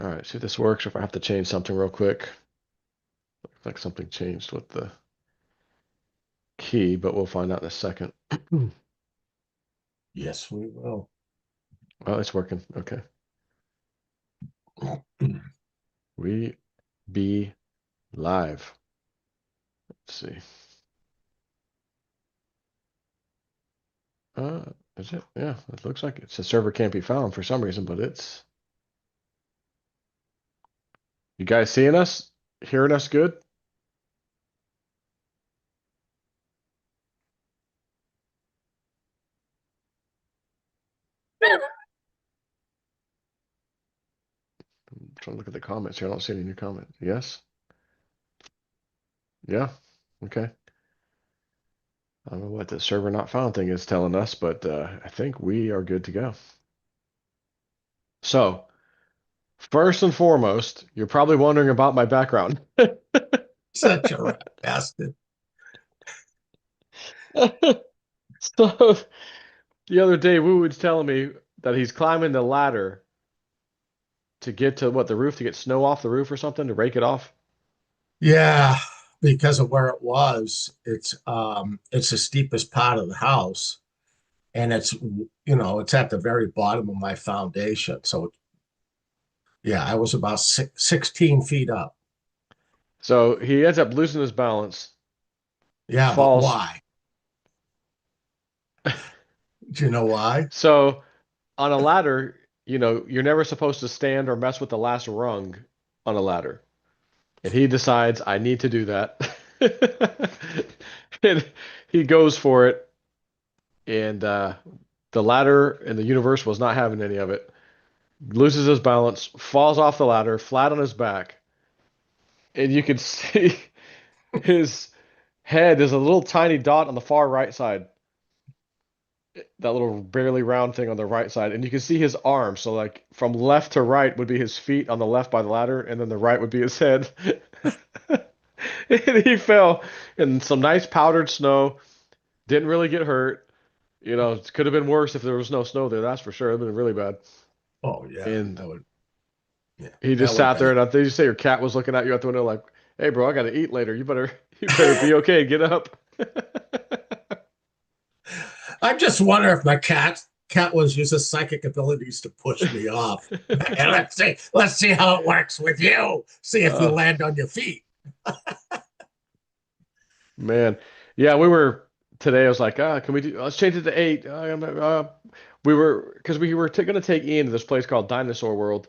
All right, see if this works or if I have to change something real quick. Looks like something changed with the key, but we'll find out in a second. Yes, we will. Oh, it's working. Okay. We be live. Let's see. Uh, is it? Yeah, it looks like it's a server can't be found for some reason, but it's. You guys seeing us? Hearing us good? I'm trying to look at the comments here. I don't see any new comments. Yes? Yeah? Okay. I don't know what the server not found thing is telling us, but I think we are good to go. So, first and foremost, you're probably wondering about my background. Such a rat bastard. So, the other day, Woo was telling me that he's climbing the ladder to get to what, the roof, to get snow off the roof or something, to rake it off. Yeah, because of where it was, it's the steepest part of the house, and it's at the very bottom of my foundation. So yeah, I was about 16 feet up. So he ends up losing his balance, Yeah, but falls. why? Do you know why? So on a ladder, you're never supposed to stand or mess with the last rung on a ladder. And he decides, I need to do that. And he goes for it. And the ladder in the universe was not having any of it. Loses his balance, falls off the ladder, flat on his back. And you can see his head is a little tiny dot on the far right side. That little barely round thing on the right side. And you can see his arms. So, like, from left to right would be his feet on the left by the ladder, and then the right would be his head. And he fell in some nice powdered snow. Didn't really get hurt. It could have been worse if there was no snow there, that's for sure. It'd been really bad. Oh yeah, And yeah, he that just would have sat there, been. and I think you say your cat was looking at you out the window like, "Hey, bro, I gotta eat later. You better be okay. Get up." I just wonder if my cat was using psychic abilities to push me off. And let's see how it works with you. See if you Uh, land on your feet. man, yeah, we were today. I was like, can we do? Let's change it to 8. We were because we were gonna take Ian to this place called Dinosaur World,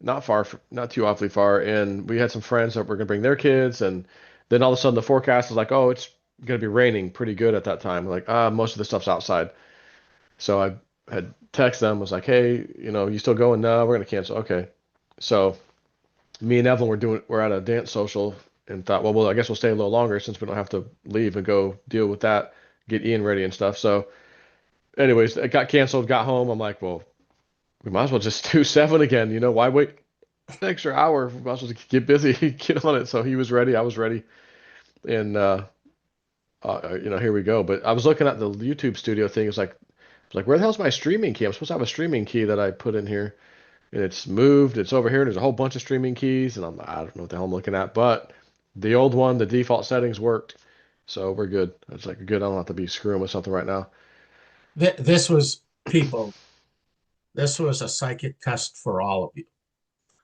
not far, not too awfully far, and we had some friends that were gonna bring their kids, and then all of a sudden the forecast was like, oh, it's gonna be raining pretty good at that time. Like, most of the stuff's outside. So I had texted them, was like, hey, you still going? No, we're gonna cancel. Okay. So me and Evelyn we're at a dance social and thought, well, I guess we'll stay a little longer since we don't have to leave and go deal with that, get Ian ready and stuff. So anyways, it got canceled, got home. I'm like, well, we might as well just do 7 again. Why wait an extra hour? We might as well just get busy, get on it. So he was ready, I was ready, and here we go. But I was looking at the YouTube studio thing. It's like, where the hell's my streaming key? I'm supposed to have a streaming key that I put in here, and it's moved. It's over here, and there's a whole bunch of streaming keys, and I don't know what the hell I'm looking at, but the old one, the default settings worked, so we're good. It's like good. I don't have to be screwing with something right now. This was people. This was a psychic test for all of you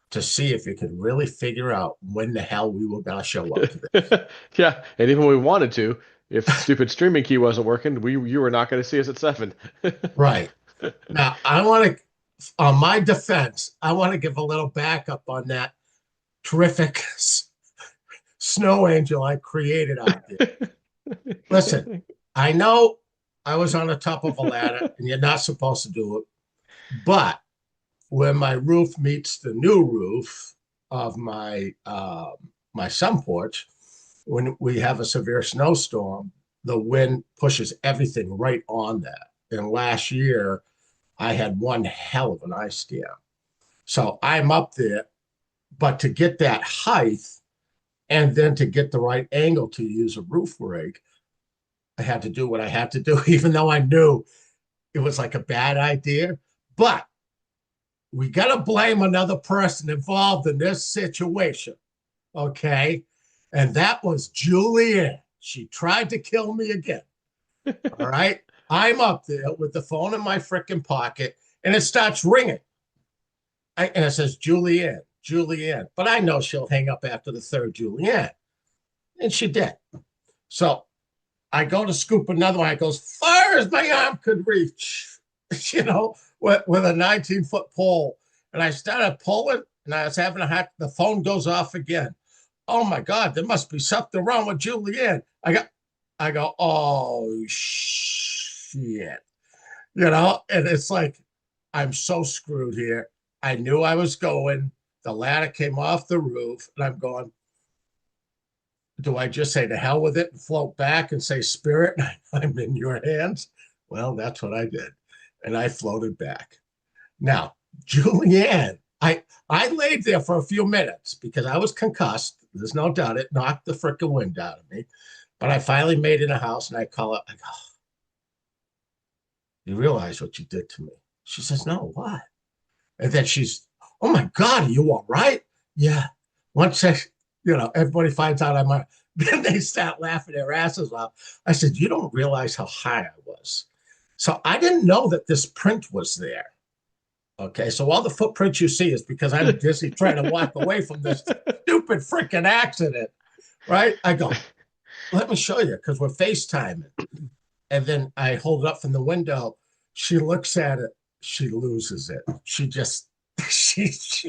to see if you could really figure out when the hell we were going to show up to this. Yeah, and even when we wanted to, if stupid streaming key wasn't working, you were not going to see us at 7. Right. Now, on my defense, I want to give a little backup on that terrific snow angel I created out there. Listen, I know I was on the top of a ladder and you're not supposed to do it, but when my roof meets the new roof of my sun porch, when we have a severe snowstorm, the wind pushes everything right on that. And last year, I had one hell of an ice dam. So I'm up there, but to get that height and then to get the right angle to use a roof rake, I had to do what I had to do, even though I knew it was like a bad idea. But we got to blame another person involved in this situation. Okay. And that was Julianne. She tried to kill me again. All right. I'm up there with the phone in my freaking pocket and it starts ringing. And it says, Julianne, Julianne. But I know she'll hang up after the third Julianne. And she did. So I go to scoop another one. I go as far as my arm could reach, with a 19-foot pole. And I started pulling and I was having a heart. The phone goes off again. Oh my God, there must be something wrong with Julianne. I go, oh shit. And it's like, I'm so screwed here. I knew I was going. The ladder came off the roof, and I'm going, do I just say to hell with it and float back and say, Spirit, I'm in your hands? Well, that's what I did. And I floated back. Now, Julianne, I laid there for a few minutes because I was concussed. There's no doubt it knocked the frickin' wind out of me. But I finally made it in a house and I call it, I go, you realize what you did to me? She says, no, what? And then she's, oh my God, are you all right? Yeah. Once everybody finds out I'm then they start laughing their asses off. I said, you don't realize how high I was. So I didn't know that this print was there. Okay. So all the footprints you see is because I'm busy trying to walk away from this stupid freaking accident. Right. I go, let me show you because we're FaceTiming. And then I hold it up from the window. She looks at it. She loses it. She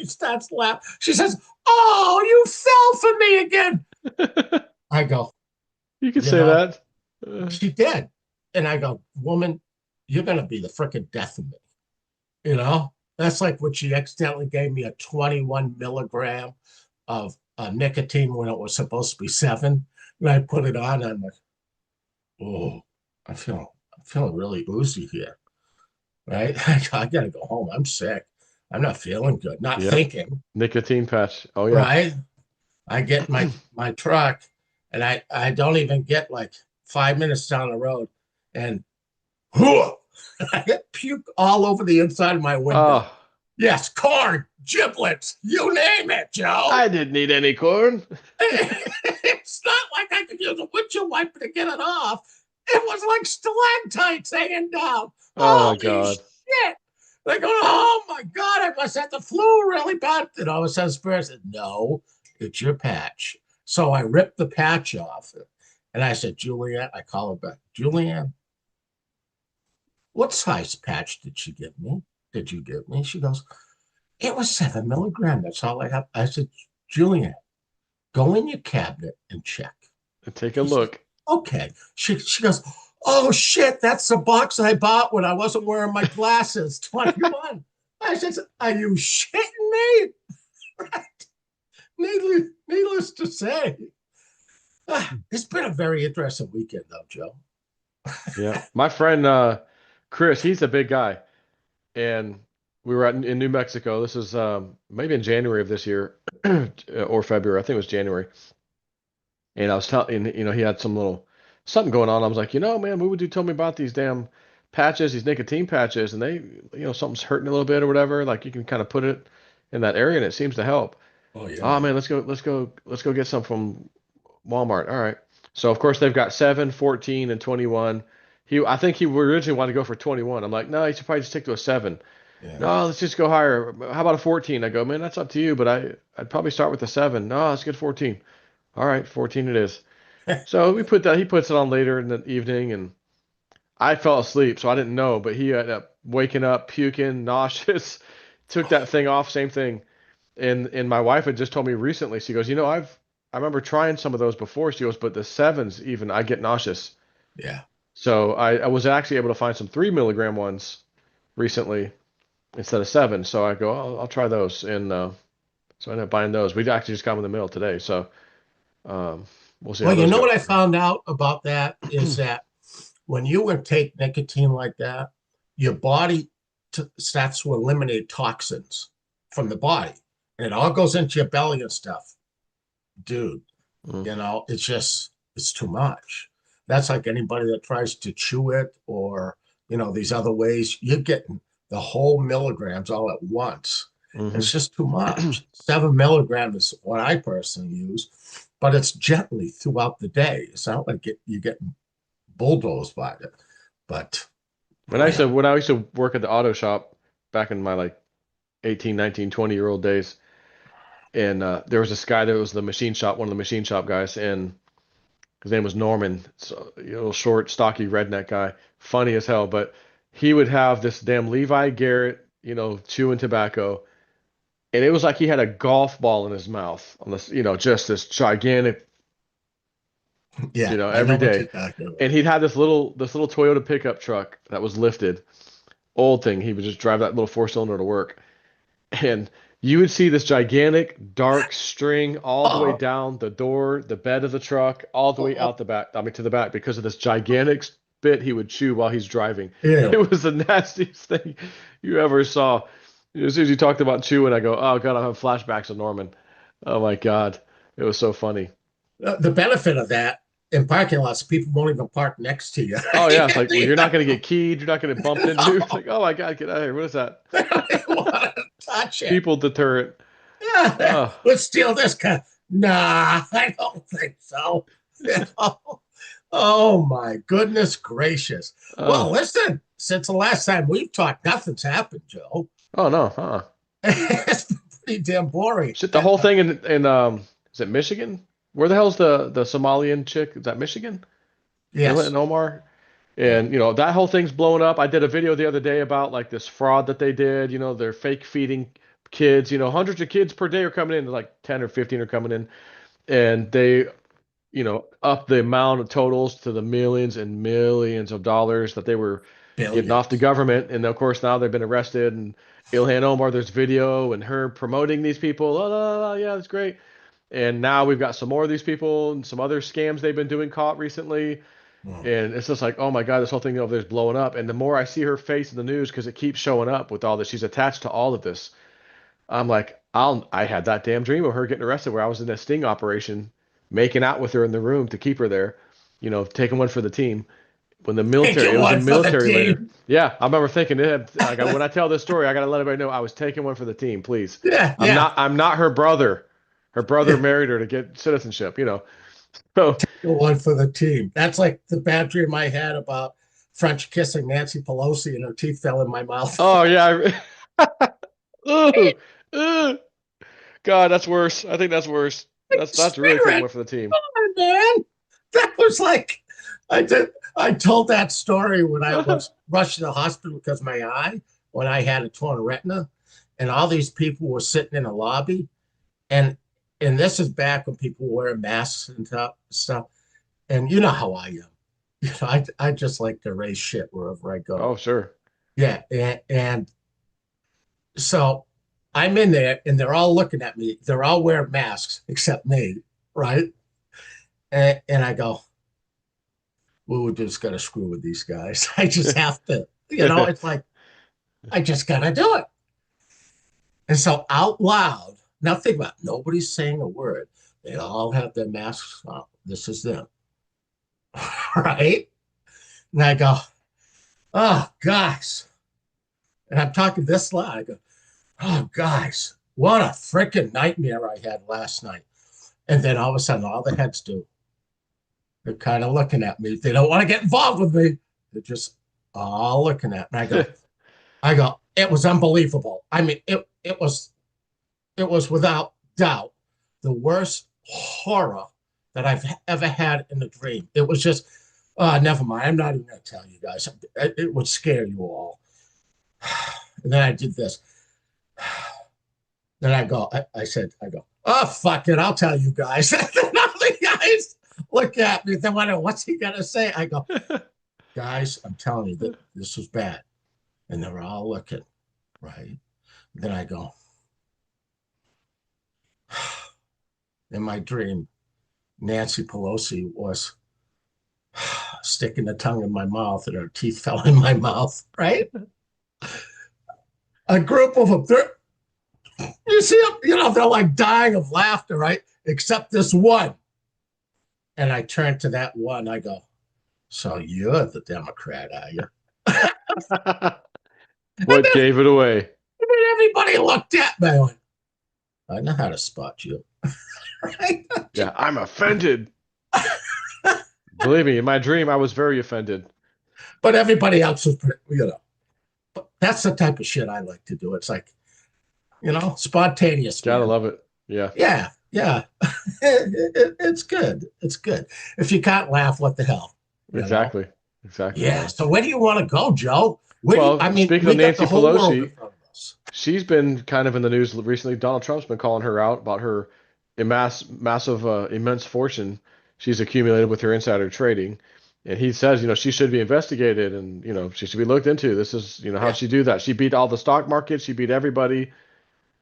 starts laughing. She says, oh, you fell for me again. I go, You can you say know, that. she did. And I go, woman, you're going to be the freaking death of me. That's like when she accidentally gave me a 21 milligram of nicotine when it was supposed to be 7. And I put it on. And I'm like, oh, I'm feeling really oozy here. Right? I got to go home. I'm sick. I'm not feeling good. Not Yep. thinking. Nicotine patch. Oh yeah. Right? I get my truck and I don't even get like 5 minutes down the road and I get puke all over the inside of my window. Oh, Yes, corn, giblets, you name it, Joe. I didn't need any corn. It's not like I could use a windshield wiper to get it off. It was like stalactites hanging down. Oh my Holy God. shit. They go, oh my God, I must have the flu really bad. And all of a sudden, Spirit said, no, it's your patch. So I ripped the patch off. And I said, Julianne, I call her back. Julianne, what size patch did she give me? Did you give me? She goes, it was 7 milligram. That's all I have. I said, Julianne, go in your cabinet and check. Take a She says, look. okay. She goes, oh shit, that's the box I bought when I wasn't wearing my glasses. 21. I said, are you shitting me? Right. Needless to say, it's been a very interesting weekend, though, Joe. Yeah. My friend Chris, he's a big guy. And we were in New Mexico. This is maybe in January of this year or February. I think it was January. And I was telling, he had some little something going on. I was like, man, what would you tell me about these damn patches, these nicotine patches, and they, something's hurting a little bit or whatever. Like you can kind of put it in that area and it seems to help. Oh yeah. Oh man, let's go get some from Walmart. All right. So of course they've got 7, 14, and 21. I think he originally wanted to go for 21. I'm like, no, you should probably just stick to a 7. Yeah. No, let's just go higher. How about a 14? I go, man, that's up to you, but I'd probably start with a 7. No, let's get 14. All right, 14 it is. So he puts it on later in the evening, and I fell asleep, so I didn't know, but he ended up waking up, puking, nauseous, took that thing off, same thing. And my wife had just told me recently, she goes, I remember trying some of those before. She goes, but the 7s even, I get nauseous. Yeah. So I was actually able to find some 3 milligram ones recently instead of 7. So I go, I'll try those. And so I ended up buying those. We actually just got them in the mail today. So um, we'll see how Well, you those know go. what I found out about that is that when you would take nicotine like that, your body starts to eliminate toxins from the body, and it all goes into your belly and stuff. Dude, Mm. it's too much. That's like anybody that tries to chew it or these other ways. You're getting the whole milligrams all at once. Hmm. It's just too much. 7 milligrams is what I personally use, but it's gently throughout the day. It's not like you get bulldozed by it. But man, When I used to work at the auto shop back in my like 18, 19, 20-year-old days, and there was this guy that was the machine shop, one of the machine shop guys, and his name was Norman. So, short, stocky redneck guy, funny as hell. But he would have this damn Levi Garrett, chewing tobacco, and it was like he had a golf ball in his mouth on this, just this gigantic, yeah, I know every what day. you're talking And about. he'd have this little Toyota pickup truck that was lifted, old thing. He would just drive that little four-cylinder to work. And you would see this gigantic dark string all the way Oh, down the door, the bed of the truck, all the way oh, out the back, I mean to the back, because of this gigantic bit he would chew while he's driving. ew. It was the nastiest thing you ever saw. As soon as you talked about chewing, I go, oh God, I have flashbacks of Norman. Oh my God. It was so funny. The benefit of that in parking lots, people won't even park next to you. Oh yeah, it's like, well, They you're not gonna get keyed, you're not gonna get bumped into. It's like, oh my God, get out of here. What is that? don't even want to touch it. People deterrent. Yeah, Oh, let's steal this car. Nah, I don't think so. Oh my goodness gracious. Well, oh, listen, since the last time we've talked, nothing's happened, Joe. oh no, huh? It's been pretty damn boring. Shit, the whole thing in is it Michigan? Where the hell's the Somalian chick? Is that Michigan? Yes. Ilhan Omar? Yeah. And that whole thing's blowing up. I did a video the other day about like this fraud that they did. They're fake feeding kids. Hundreds of kids per day are coming in. Like 10 or 15 are coming in, and they up the amount of totals to the millions and millions of dollars that they were getting off the Billions. government. And of course, now they've been arrested. And Ilhan Omar, there's video and her promoting these people. Oh, la, la, la, yeah, that's great. And now we've got some more of these people and some other scams they've been doing caught recently. Mm. And it's just like, oh my God, this whole thing over there is blowing up. And the more I see her face in the news, because it keeps showing up with all this, she's attached to all of this. I'm like, I had that damn dream of her getting arrested where I was in a sting operation, making out with her in the room to keep her there, taking one for the team. When the Take military, it it was a one for the military later. team. Yeah, I remember thinking, when I tell this story, I gotta let everybody know I was taking one for the team, please. Yeah, I'm yeah. not, I'm not her brother. Her brother Take married her to get citizenship. So, one for the team. That's like the bad dream I had about French kissing Nancy Pelosi and her teeth fell in my mouth. oh yeah, ooh, ooh, God, that's worse. I think that's worse. That's really taking Spirit, one for the team. come on, man. That was like I did. I told that story when I was rushed to the hospital because of my eye, when I had a torn retina, and all these people were sitting in a lobby, and this is back when people were wearing masks and stuff. And you know how I am. I just like to raise shit wherever I go. Oh sure. Yeah, and so I'm in there, and they're all looking at me. They're all wearing masks except me, right? And I go, well, we just got to screw with these guys. I just have to, it's like, I just got to do it. And so out loud, now think about it, nobody's saying a word. They all have their masks on. This is them, right? And I go, oh, guys. And I'm talking this loud. I go, oh, guys, what a freaking nightmare I had last night. And then all of a sudden, all the heads do. They're kind of looking at me. They don't want to get involved with me. They're just all looking at me. I go, it was unbelievable. I mean, it was without doubt the worst horror that I've ever had in a dream. It was just, never mind. I'm not even going to tell you guys. It would scare you all. And then I did this. Then I go, oh, fuck it. I'll tell you guys. And then all the guys look at me. They wonder, what's he going to say? I go, guys, I'm telling you that this was bad. And they're all looking, right? Then I go, in my dream, Nancy Pelosi was sticking the tongue in my mouth and her teeth fell in my mouth, right? A group of them, you see them, they're like dying of laughter, right? Except this one. And I turn to that one. I go, so you're the Democrat, are you? And What gave it away? then everybody looked at me. I went, I know how to spot you. Right? Yeah, I'm offended. Believe me, in my dream, I was very offended. But everybody else was, but that's the type of shit I like to do. It's like, spontaneous, Gotta man. love it. Yeah, Yeah, yeah. It's good. It's good. If you can't laugh, what the hell, you know? exactly. Exactly, Yeah. man. So where do you want to go, Joe? I Well, mean, speaking of we got the Nancy whole world in Pelosi, front of us. she's been kind of in the news recently. Donald Trump's been calling her out about her massive, immense fortune she's accumulated with her insider trading. And he says, she should be investigated and, she should be looked into. This is, how'd Yeah. she do that? She beat all the stock market. She beat everybody.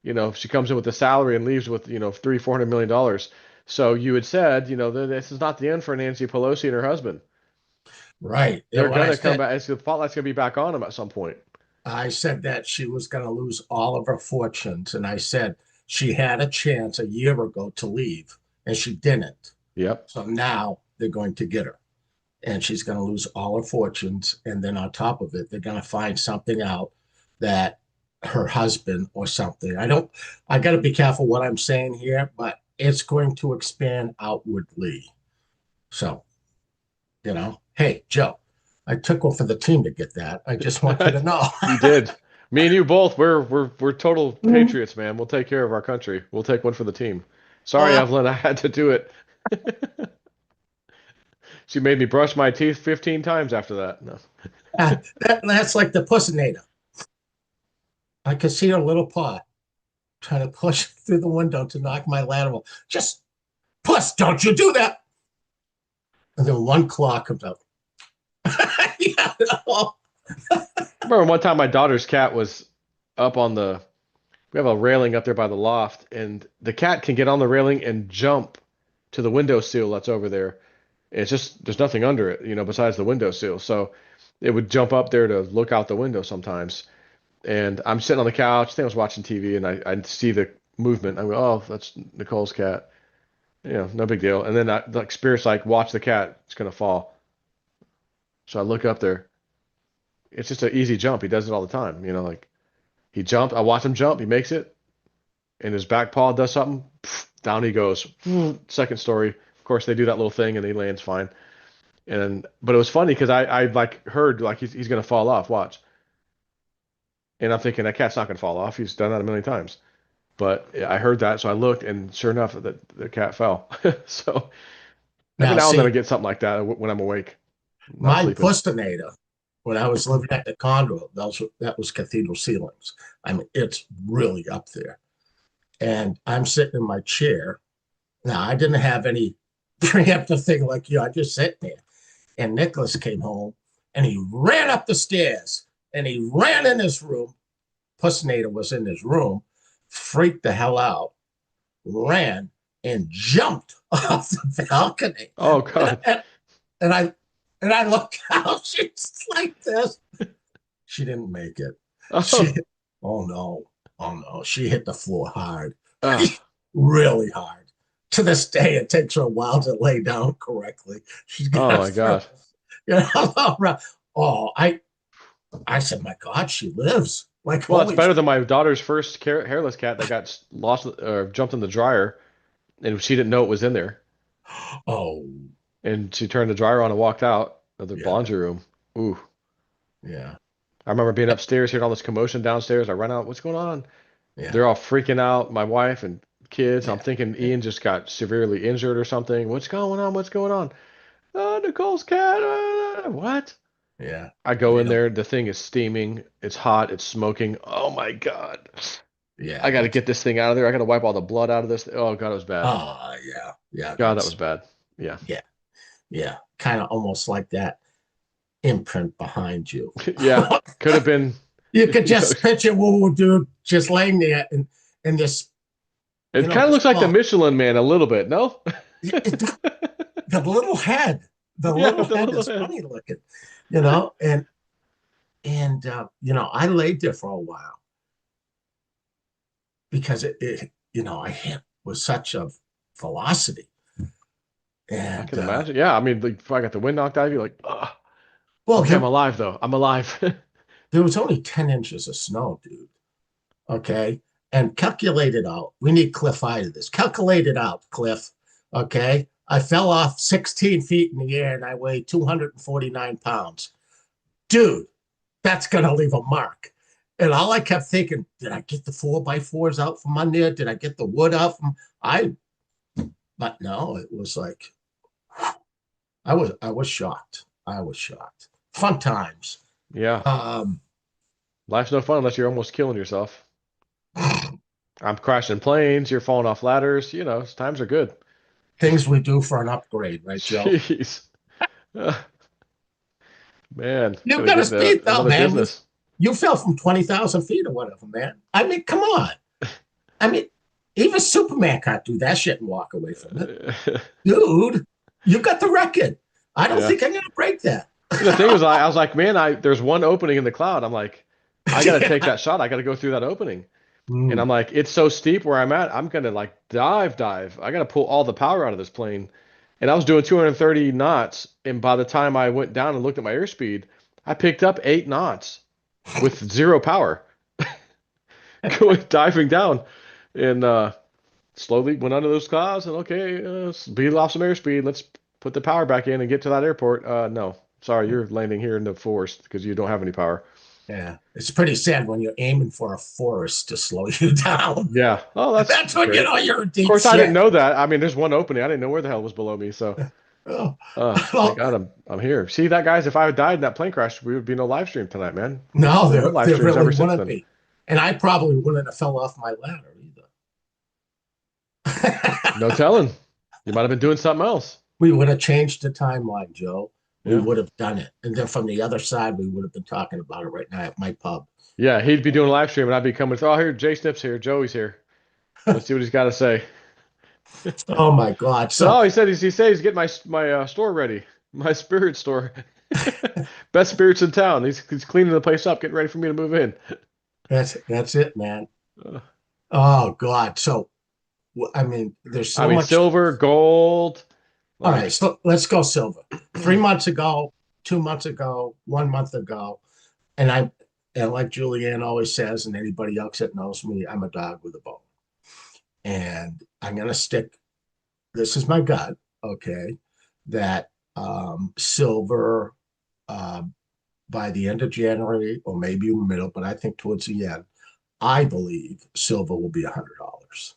She comes in with a salary and leaves with, 400 million dollars. So you had said, that this is not the end for Nancy Pelosi and her husband. Right. You They're know what I gonna come said? back. The spotlight's gonna be back on them at some point. I said that she was going to lose all of her fortunes. And I said she had a chance a year ago to leave, and she didn't. Yep. So now they're going to get her, and she's going to lose all her fortunes. And then on top of it, they're going to find something out that her husband or something. I got to be careful what I'm saying here, but it's going to expand outwardly. So, hey, Joe, I took one for the team to get that. I just want you to know. You did. Me and you both. We're total patriots, man. We'll take care of our country. We'll take one for the team. Sorry, uh, Evelyn, I had to do it. She made me brush my teeth 15 times after that. No. that's like the pussinator. I could see her little paw trying to push through the window to knock my lateral. Just puss, don't you do that. And then one claw comes out. Yeah, no. I remember one time my daughter's cat was up on the we have a railing up there by the loft, and the cat can get on the railing and jump to the windowsill that's over there. It's just there's nothing under it, besides the windowsill. So it would jump up there to look out the window sometimes. And I'm sitting on the couch. I think I was watching TV, and I see the movement. I go, "Oh, that's Nicole's cat." No big deal. And then like Spirit's like, "Watch the cat. It's gonna fall." So I look up there. It's just an easy jump. He does it all the time. Like he jumped. I watch him jump. He makes it, and his back paw does something. Down he goes. Second story. Of course, they do that little thing, and he lands fine. But it was funny because I like heard like he's gonna fall off. Watch. And I'm thinking that cat's not gonna fall off. He's done that a million times. But yeah, I heard that, so I looked, and sure enough, the cat fell. So every Now, now and then I see, get something like that when I'm awake, not my sleeping. pussinator, when I was living at the condo, that was cathedral ceilings. I mean, it's really up there. And I'm sitting in my chair. Now, I didn't have any preemptive thing like you. I just sat there. And Nicholas came home and he ran up the stairs and he ran in his room. Pussinator was in his room, freaked the hell out, ran and jumped off the balcony. Oh And, God. and, and I looked out, she's like this. She didn't make it. She Oh. oh no, oh no. She hit the floor hard. Ah. Really hard. To this day, it takes her a while to lay down correctly. She's Oh got my God. oh, I said, my God, she lives. Like, Well, it's holy better shit. than my daughter's first hairless cat that got lost or jumped in the dryer, and she didn't know it was in there, Oh, and she turned the dryer on and walked out of the yeah, laundry room. Ooh. yeah, I remember being upstairs, hearing all this commotion downstairs. I run out, what's going on? yeah, They're all freaking out, my wife and kids. I'm yeah, thinking Ian just got severely injured or something. What's going on? What's going on? Oh, Nicole's cat. What? yeah, I go in yeah, there. The thing is steaming. It's hot. It's smoking. Oh my God. yeah. I got to get this thing out of there. I got to wipe all the blood out of this. Oh God, it was bad. Yeah, yeah, God, that was bad. Yeah. yeah, yeah. Kind of almost like that imprint behind you. Yeah. Could have been, You could you know, just picture Woo Dude just laying there in this, it kind of this looks like the ball. Michelin Man a little bit, no? The little head, the Yeah, little with the head little is head. funny looking, and I laid there for a while because I hit with such a velocity. I And can imagine. Yeah, I mean, like, if I got the wind knocked out of you, like, ugh. well, Okay, I'm alive though. I'm alive. There was only 10 inches of snow, dude. Okay. And calculate it out. We need Cliff out of this. Calculate it out, Cliff. Okay. I fell off 16 feet in the air and I weighed 249 pounds. Dude, that's going to leave a mark. And all I kept thinking, did I get the 4x4s out from under there? Did I get the wood out from I but no, it was like I was shocked. I was shocked. Fun times. Yeah. Um Life's no fun unless you're almost killing yourself. I'm crashing planes, you're falling off ladders, times are good. things we do for an upgrade, right, Joe? Jeez. Uh, man, You gotta got to get into speed though, another man. business. You fell from 20,000 feet or whatever, man. I mean, come on. I mean, even Superman can't do that shit and walk away from it. Dude, you got the record. I don't Yeah. think I'm gonna break that. The thing was, I was like, man, there's one opening in the cloud. I'm like, I gotta take Yeah. that shot. I gotta go through that opening. And I'm Mm. like, it's so steep where I'm at. I'm gonna like dive. I gotta pull all the power out of this plane. And I was doing 230 knots. And by the time I went down and looked at my airspeed, I picked up 8 knots with zero power, going diving down, and slowly went under those clouds. And okay, speed lost some airspeed. Let's put the power back in and get to that airport. No, sorry, you're landing here in the forest because you don't have any power. Yeah, it's pretty sad when you're aiming for a forest to slow you down. Yeah. Oh, that's That's when you great. know you're in Of deep course, I didn't shit. know that. I mean, there's one opening. I didn't know where the hell was below me. So, Oh, thank well, God I'm here. See that, guys? If I had died in that plane crash, we would be no live stream tonight, man. no, No live there streams really ever since wouldn't then. be, and I probably wouldn't have fell off my ladder either. No telling. You might have been doing something else. We would have changed the timeline, Joe. We Yeah. would have done it, and then from the other side, we would have been talking about it right now at my pub. Yeah, he'd be doing a live stream, and I'd be coming. Oh, here, Jay Snip's here. Joey's here. Let's see what he's got to say. Oh my God! So Oh, he said he's getting my store ready. My spirit store. Best spirits in town. He's cleaning the place up, getting ready for me to move in. that's it, man. Uh, Oh God! So I mean, there's I so mean, much. silver, gold, All right, like so let's go silver. 3 months ago, 2 months ago, 1 month ago, and like Julianne always says, and anybody else that knows me, I'm a dog with a bone, and I'm gonna stick. This is my gut, okay? That silver uh, by the end of January or maybe middle, but I think towards the end, I believe silver will be $100.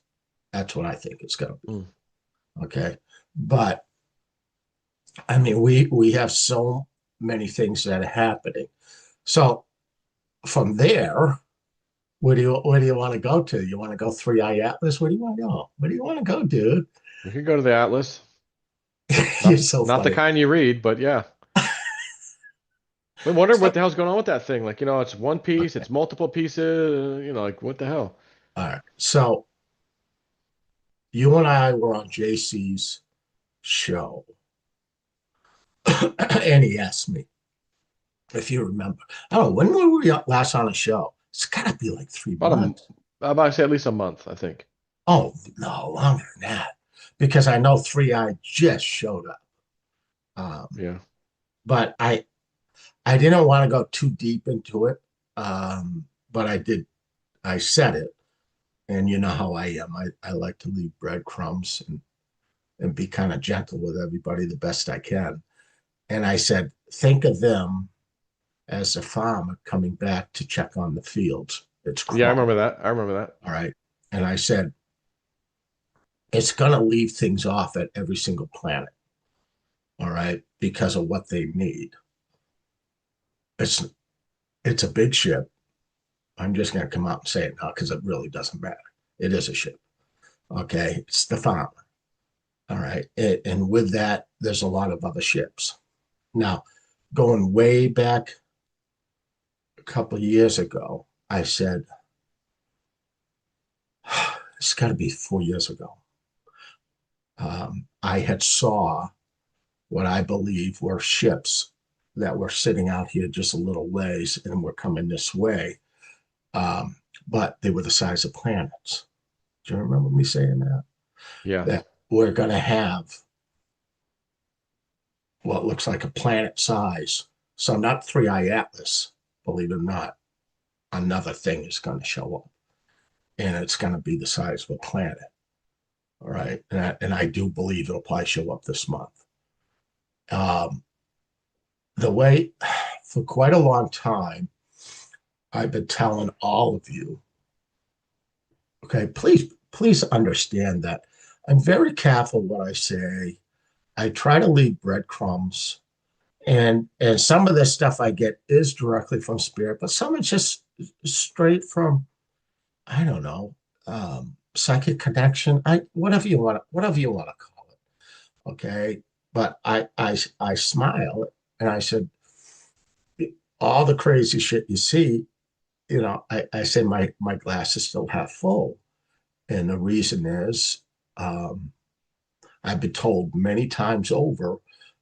That's what I think it's going to be. mm, Okay, but I mean, we have so many things that are happening. So from there, where do you want to go to? You want to go Three Eye Atlas? Where do you want to go? Where do you want to go, dude? we could go to the Atlas. You're Not so not the funny. kind you read, but yeah. I wonder what the hell's going on with that thing. Like, it's one piece, Okay. it's multiple pieces, like what the hell? All right. So you and I were on JC's show, and he asked me if you remember. I don't know when were we last on a show. It's got to be like three About months. I'm about to say at least a month, I think. Oh no, longer than that, because I know Three Eye just showed up. Yeah. But I didn't want to go too deep into it. But I did. I said it, and you know how I am. I like to leave breadcrumbs and be kind of gentle with everybody the best I can. And I said, think of them as a farmer coming back to check on the fields. It's Yeah, I crop. remember that. I remember that. All right. And I said, it's going to leave things off at every single planet. All right. Because of what they need. It's it's a big ship. I'm just going to come out and say it now because it really doesn't matter. It is a ship. Okay. It's the farmer. All right. And with that, there's a lot of other ships. Now, going way back a couple of years ago, I said, it's got to be 4 years ago. I had saw what I believe were ships that were sitting out here just a little ways and were coming this way. Um, but they were the size of planets. Do you remember me saying that? Yes. That we're going to have what looks like a planet size. So not Three Eye Atlas. believe it or not, another thing is going to show up, and it's going to be the size of a planet. All right. And I do believe it'll probably show up this month. Um, the way for quite a long time, I've been telling all of you, okay, please understand that I'm very careful what I say. I try to leave breadcrumbs, and some of the stuff I get is directly from spirit, but some is just straight from, I don't know, psychic connection. Whatever you want to call it. Okay. But I smile and I said, all the crazy shit you see, I say my glass is still half full. And the reason is, um, I've been told many times over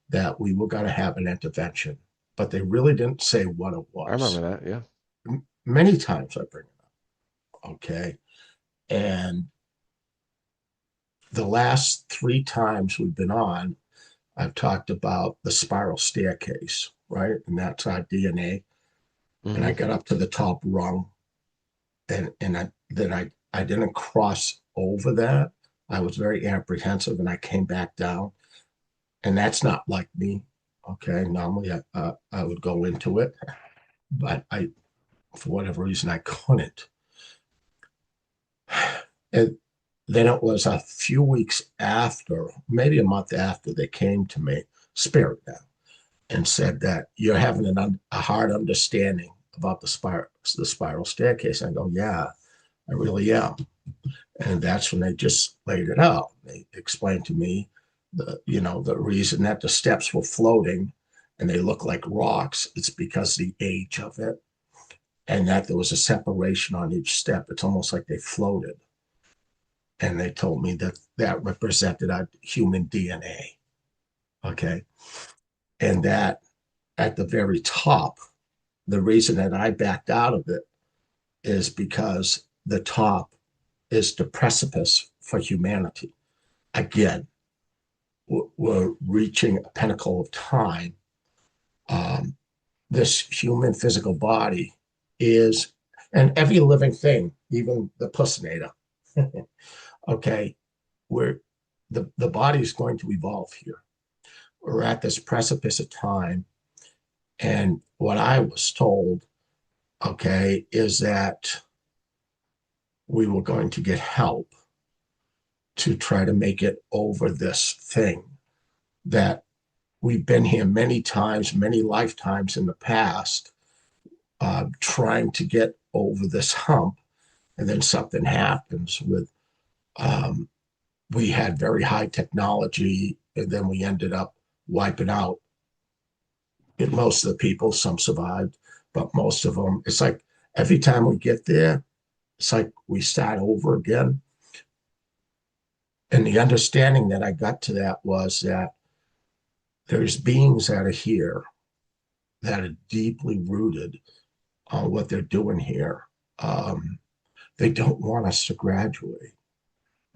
that we were going to have an intervention, but they really didn't say what it I remember was. that. Yeah. Many times I bring it up. Okay. And the last three times we've been on, I've talked about the spiral staircase, right? And that's our DNA. And I Hmm. got up to the top rung, and I didn't cross over that. I was very apprehensive, and I came back down, and that's not like me. Okay, normally I would go into it, but I for whatever reason I couldn't. And then it was a few weeks after, maybe a month after, they came to me, spirit now, and said that you're having a hard understanding about the spiral staircase. I go, yeah, I really am. And that's when they just laid it out. They explained to me the reason that the steps were floating and they look like rocks. It's because of the age of it, and that there was a separation on each step. It's almost like they floated. And they told me that that represented our human DNA. Okay. And that at the very top, the reason that I backed out of it is because the top is the precipice for humanity. Again, we're reaching a pinnacle of time. Um, this human physical body is, and every living thing, even the pussinator, okay, we're the body is going to evolve here. We're at this precipice of time. And what I was told, okay, is that we were going to get help to try to make it over this thing, that we've been here many times, many lifetimes in the past, trying to get over this hump. And then something happens with, um, we had very high technology, and then we ended up wiping out most of the people. Some survived, but most of them, it's like every time we get there, it's like we start over again. And the understanding that I got to that was that there's beings that are here that are deeply rooted on what they're doing here. Um, they don't want us to graduate.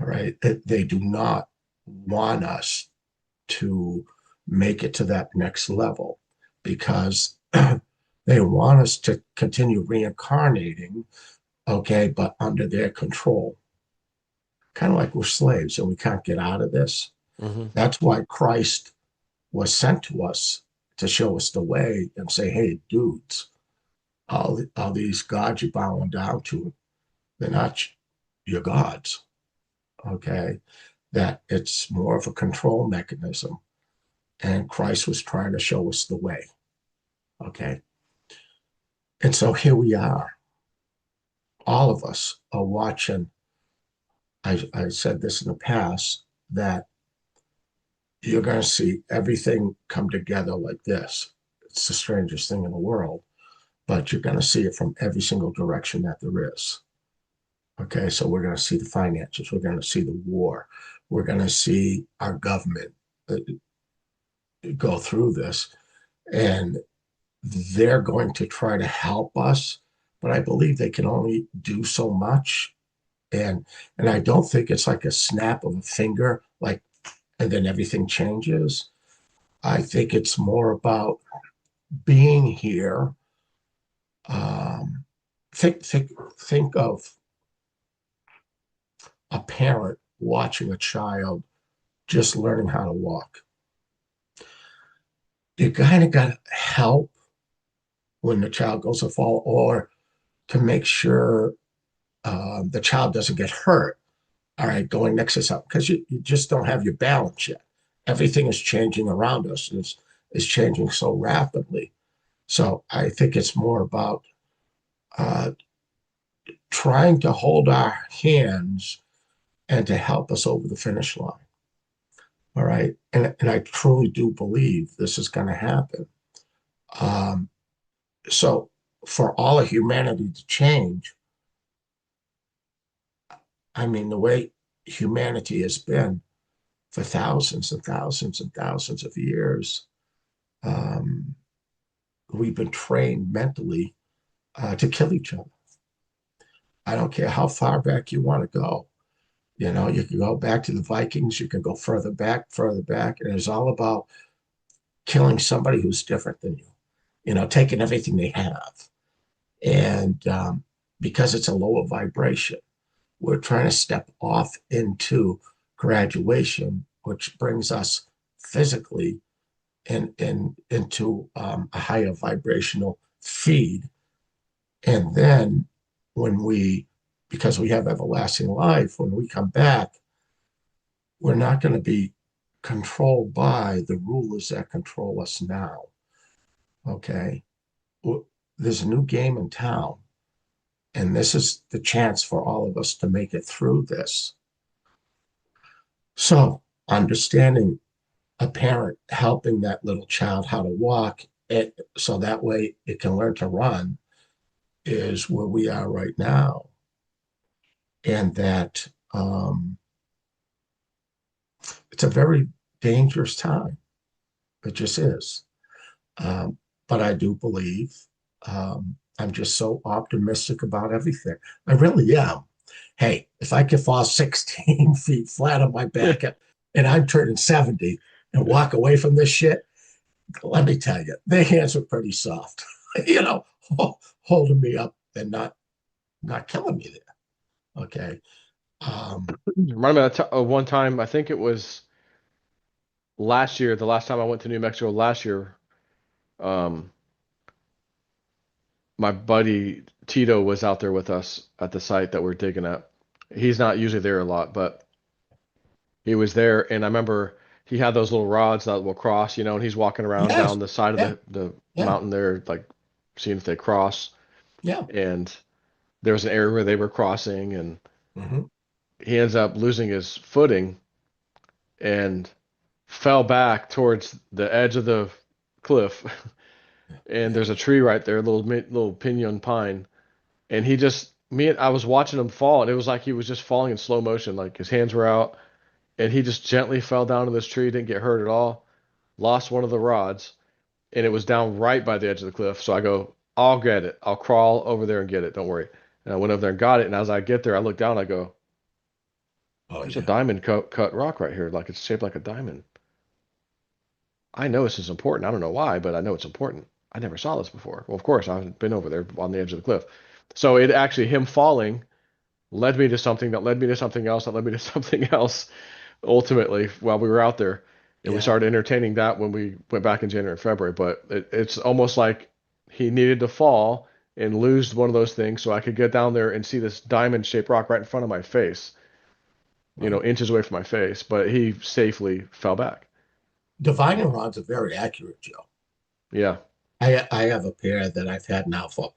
All right. They do not want us to make it to that next level because they want us to continue reincarnating, okay, but under their control. Kind of like we're slaves and we can't get out of this. Hmm. That's why Christ was sent to us to show us the way and say, hey, dudes, all these gods you're bowing down to, they're not your gods, okay? That it's more of a control mechanism. And Christ was trying to show us the way, okay? And so here we are. All of us are watching. I said this in the past that you're going to see everything come together like this. It's the strangest thing in the world, but you're going to see it from every single direction that there is. Okay, so we're going to see the finances, we're going to see the war, we're going to see our government uh, go through this, and they're going to try to help us, but I believe they can only do so much. And I don't think it's like a snap of a finger, like, and then everything changes. I think it's more about being here Um, think of a parent watching a child just learning how to walk. You kind of got to help when the child goes to fall, or to make sure the child doesn't get hurt. All right, going next to something, because you just don't have your balance yet. Everything is changing around us, and is changing so rapidly. So I think it's more about uh, trying to hold our hands and to help us over the finish line. All right. And I truly do believe this is going to happen. Um, so for all of humanity to change, I mean, the way humanity has been for thousands and thousands and thousands of years, um, we've been trained mentally to kill each other. I don't care how far back you want to go. You know, you can go back to the Vikings, you can go further back, and it's all about killing somebody who's different than you know, taking everything they have. And because it's a lower vibration, we're trying to step off into graduation, which brings us physically into a higher vibrational feed. And then when because we have everlasting life, when we come back, we're not going to be controlled by the rulers that control us now. Okay. There's a new game in town, and this is the chance for all of us to make it through this. So, understanding a parent helping that little child how to walk so that way it can learn to run is where we are right now. And that it's a very dangerous time. It just is. Um, but I do believe I'm just so optimistic about everything. I really am. Hey, if I could fall 16 feet flat on my back and I'm turning 70 and walk away from this shit, let me tell you, their hands were pretty soft, you know, holding me up and not killing me there. Okay. Um, Remind me of one time, I think it was last year, the last time I went to New Mexico last year. Um, my buddy Tito was out there with us at the site that we're digging at. He's not usually there a lot, but he was there, and I remember he had those little rods that will cross, and he's walking around yes. down the side of Yeah. the Yeah. mountain there, like seeing if they cross. Yeah. And there was an area where they were crossing, and Hmm. he ends up losing his footing and fell back towards the edge of the cliff. And Yeah. there's a tree right there, a little pinyon pine. And I was watching him fall, and it was like he was just falling in slow motion, like his hands were out, and he just gently fell down to this tree, didn't get hurt at all, lost one of the rods, and it was down right by the edge of the cliff. So I go, I'll get it. I'll crawl over there and get it. Don't worry. And I went over there and got it. And as I get there, I look down, I go, Oh, there's a yeah. diamond cut rock right here, like it's shaped like a diamond. I know this is important. I don't know why, but I know it's important. I never saw this before. Well, of course, I've been over there on the edge of the cliff. So it actually, him falling led me to something that led me to something else that led me to something else ultimately while we were out there. And we Yeah. started entertaining that when we went back in January and February. But it's almost like he needed to fall and lose one of those things so I could get down there and see this diamond shaped rock right in front of my face, Right. inches away from my face. But he safely fell back. Divining rods are very accurate, Joe. Yeah. I have a pair that I've had now for,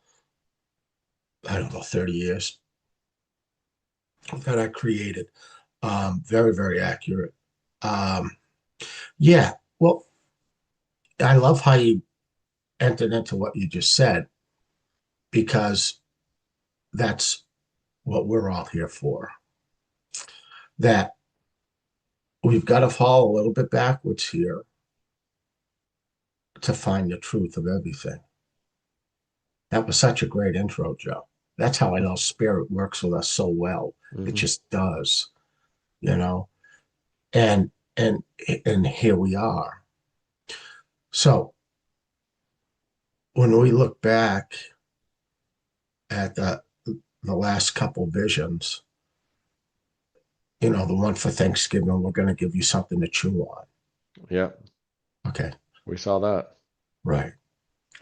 I don't know, 30 years that I created. Very, very accurate. Um, yeah. Well, I love how you entered into what you just said, because that's what we're all here for. That we've got to fall a little bit backwards here to find the truth of everything. That was such a great intro, Joe. That's how I know spirit works with us so well. It Hmm. just does, you know. And and and here we are. So when we look back at the last couple visions, the one for Thanksgiving, we're going to give you something to chew on. Yep. Okay. We saw that. Right.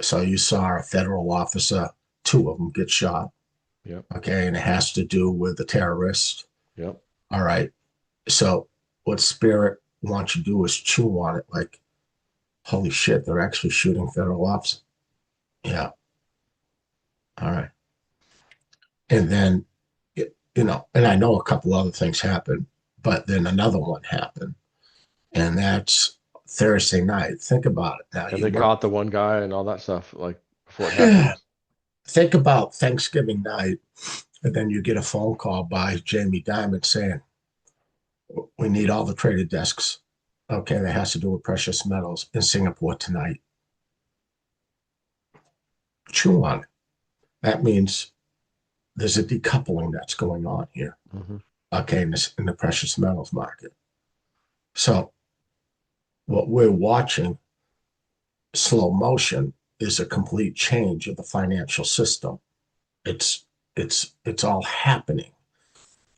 So you saw a federal officer, two of them get shot. Yep. Okay. And it has to do with the terrorist. Yep. All right. So what Spirit wants you to do is chew on it like, holy shit, they're actually shooting federal officers. Yeah. All right. And then, and I know a couple other things happened, but then another one happened. And that's Thursday night. Think about it now. And You they work, caught the one guy and all that stuff like before it happened. think about Thanksgiving night, and then you get a phone call by Jamie Dimon saying, we need all the traded desks. Okay, that has to do with precious metals in Singapore tonight. Chew on it. That means there's a decoupling that's going on here. Hmm. Okay, in the precious metals market. So what we're watching, slow motion, is a complete change of the financial system. It's it's all happening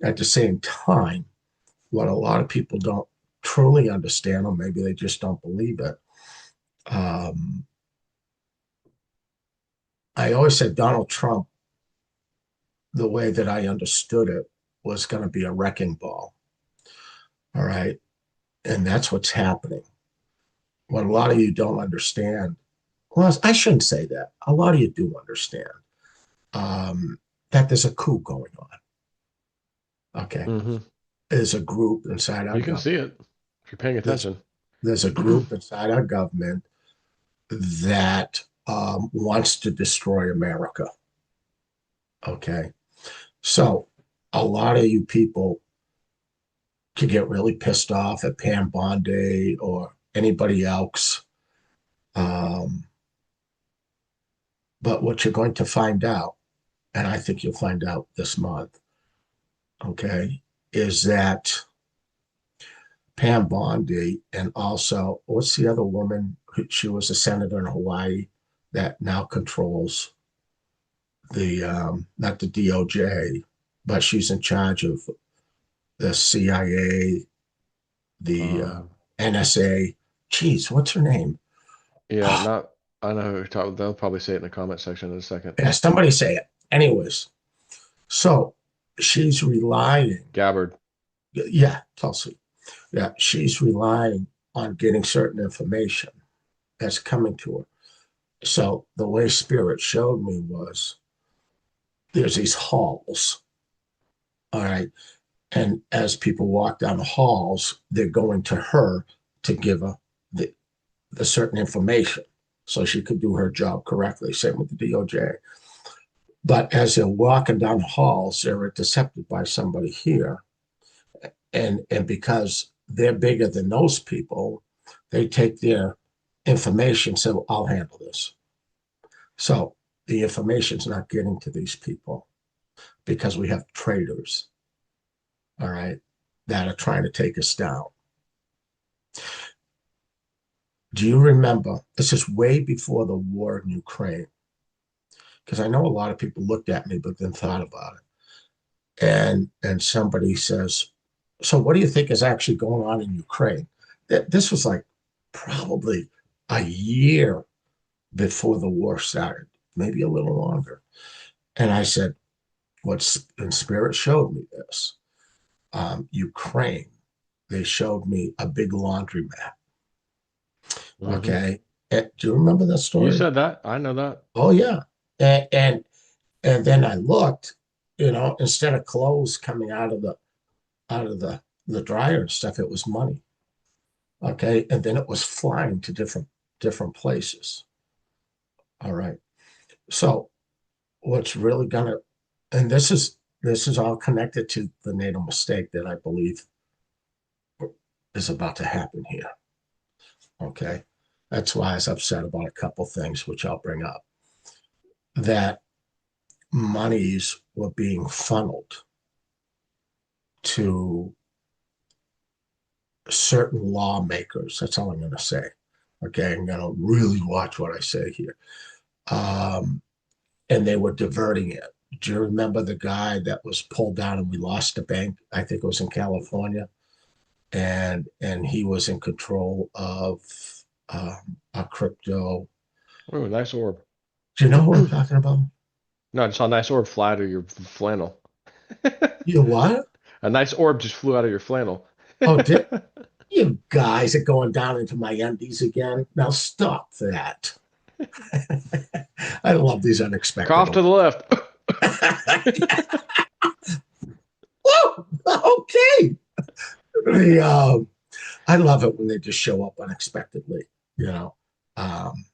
at the same time. What a lot of people don't truly understand, or maybe they just don't believe it. Um, I always said Donald Trump, the way that I understood it, was going to be a wrecking ball. All right. And that's what's happening. What a lot of you don't understand, well, I shouldn't say that. A lot of you do understand that there's a coup going on. Okay. Hmm. There's a group inside our You can see government. it if you're paying There's, attention. there's a group inside our government that wants to destroy America. Okay. So a lot of you people could get really pissed off at Pam Bondi or anybody else. Um, but what you're going to find out, and I think you'll find out this month, okay, is that Pam Bondi and also, what's the other woman? She was a senator in Hawaii that now controls not the DOJ, but she's in charge of the CIA, the Um, NSA. Geez, what's her name? yeah, not. I know who you're talking. They'll probably say it in the comment section in a second. Yeah, somebody say it. Anyways, so she's relying, Gabbard. yeah, Tulsi, yeah, she's relying on getting certain information that's coming to her. So the way Spirit showed me was there's these halls, all right, and as people walk down the halls, they're going to her to give her the, the certain information so she could do her job correctly. Same with the DOJ. But as they're walking down the halls, they're intercepted by somebody here. And because they're bigger than those people, they take their information, so I'll handle this. So the information's not getting to these people because we have traitors, all right, that are trying to take us down. Do you remember? This is way before the war in Ukraine, because I know a lot of people looked at me but then thought about it. And somebody says, "So what do you think is actually going on in Ukraine?" This was like probably a year before the war started, maybe a little longer. And I said, "What's in Spirit showed me this. Ukraine, they showed me a big laundromat. Hmm. Okay. Do you remember that You story? said that. I know that. Oh yeah. And, and and then I looked, instead of clothes coming out of the dryer and stuff, it was money. Okay. And then it was flying to different places. All right. So what's really gonna, and this is all connected to the NATO mistake that I believe is about to happen here. Okay. That's why I was upset about a couple things, which I'll bring up. That monies were being funneled to certain lawmakers. That's all I'm going to say. Okay. I'm going to really watch what I say here. And they were diverting it. Do you remember the guy that was pulled down and we lost the bank? I think it was in California, and he was in control of a crypto. Ooh, nice orb. Do you know who I'm talking about? No, I just saw a nice orb fly out of your flannel. You what? A nice orb just flew out of your flannel. Oh, did you guys are going down into my undies again? Now stop that. I love these unexpected. Cough to the left. Whoa, okay. The I love it when they just show up unexpectedly, you know. Um,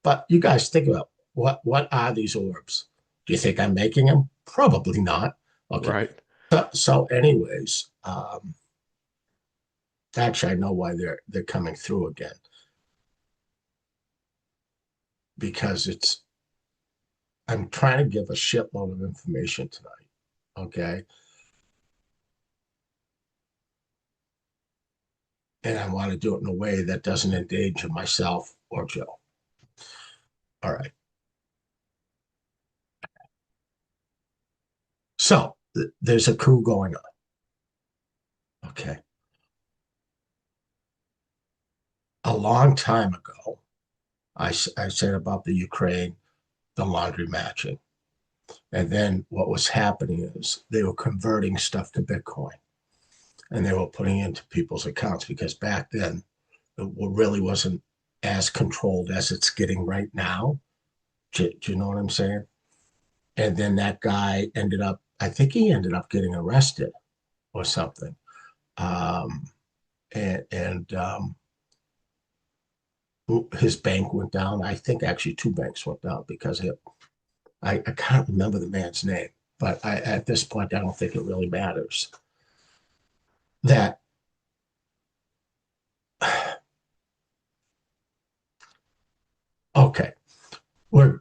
but you guys think about what are these orbs? Do you think I'm making them? Probably not. Okay. Right. So anyways, actually, I know why they're coming through again because it's I'm trying to give a shitload of information tonight. Okay. And I want to do it in a way that doesn't endanger myself or Joe. All right. So there's a coup going on. Okay. A long time ago, I said about the Ukraine, the laundry matching. And then what was happening is they were converting stuff to Bitcoin and they were putting it into people's accounts because back then it really wasn't as controlled as it's getting right now. Do you know what I'm saying? And then that guy ended up, I think he ended up getting arrested or something. Um, and his bank went down. I think actually two banks went down because I can't remember the man's name, but at this point, I don't think it really matters. That okay, we're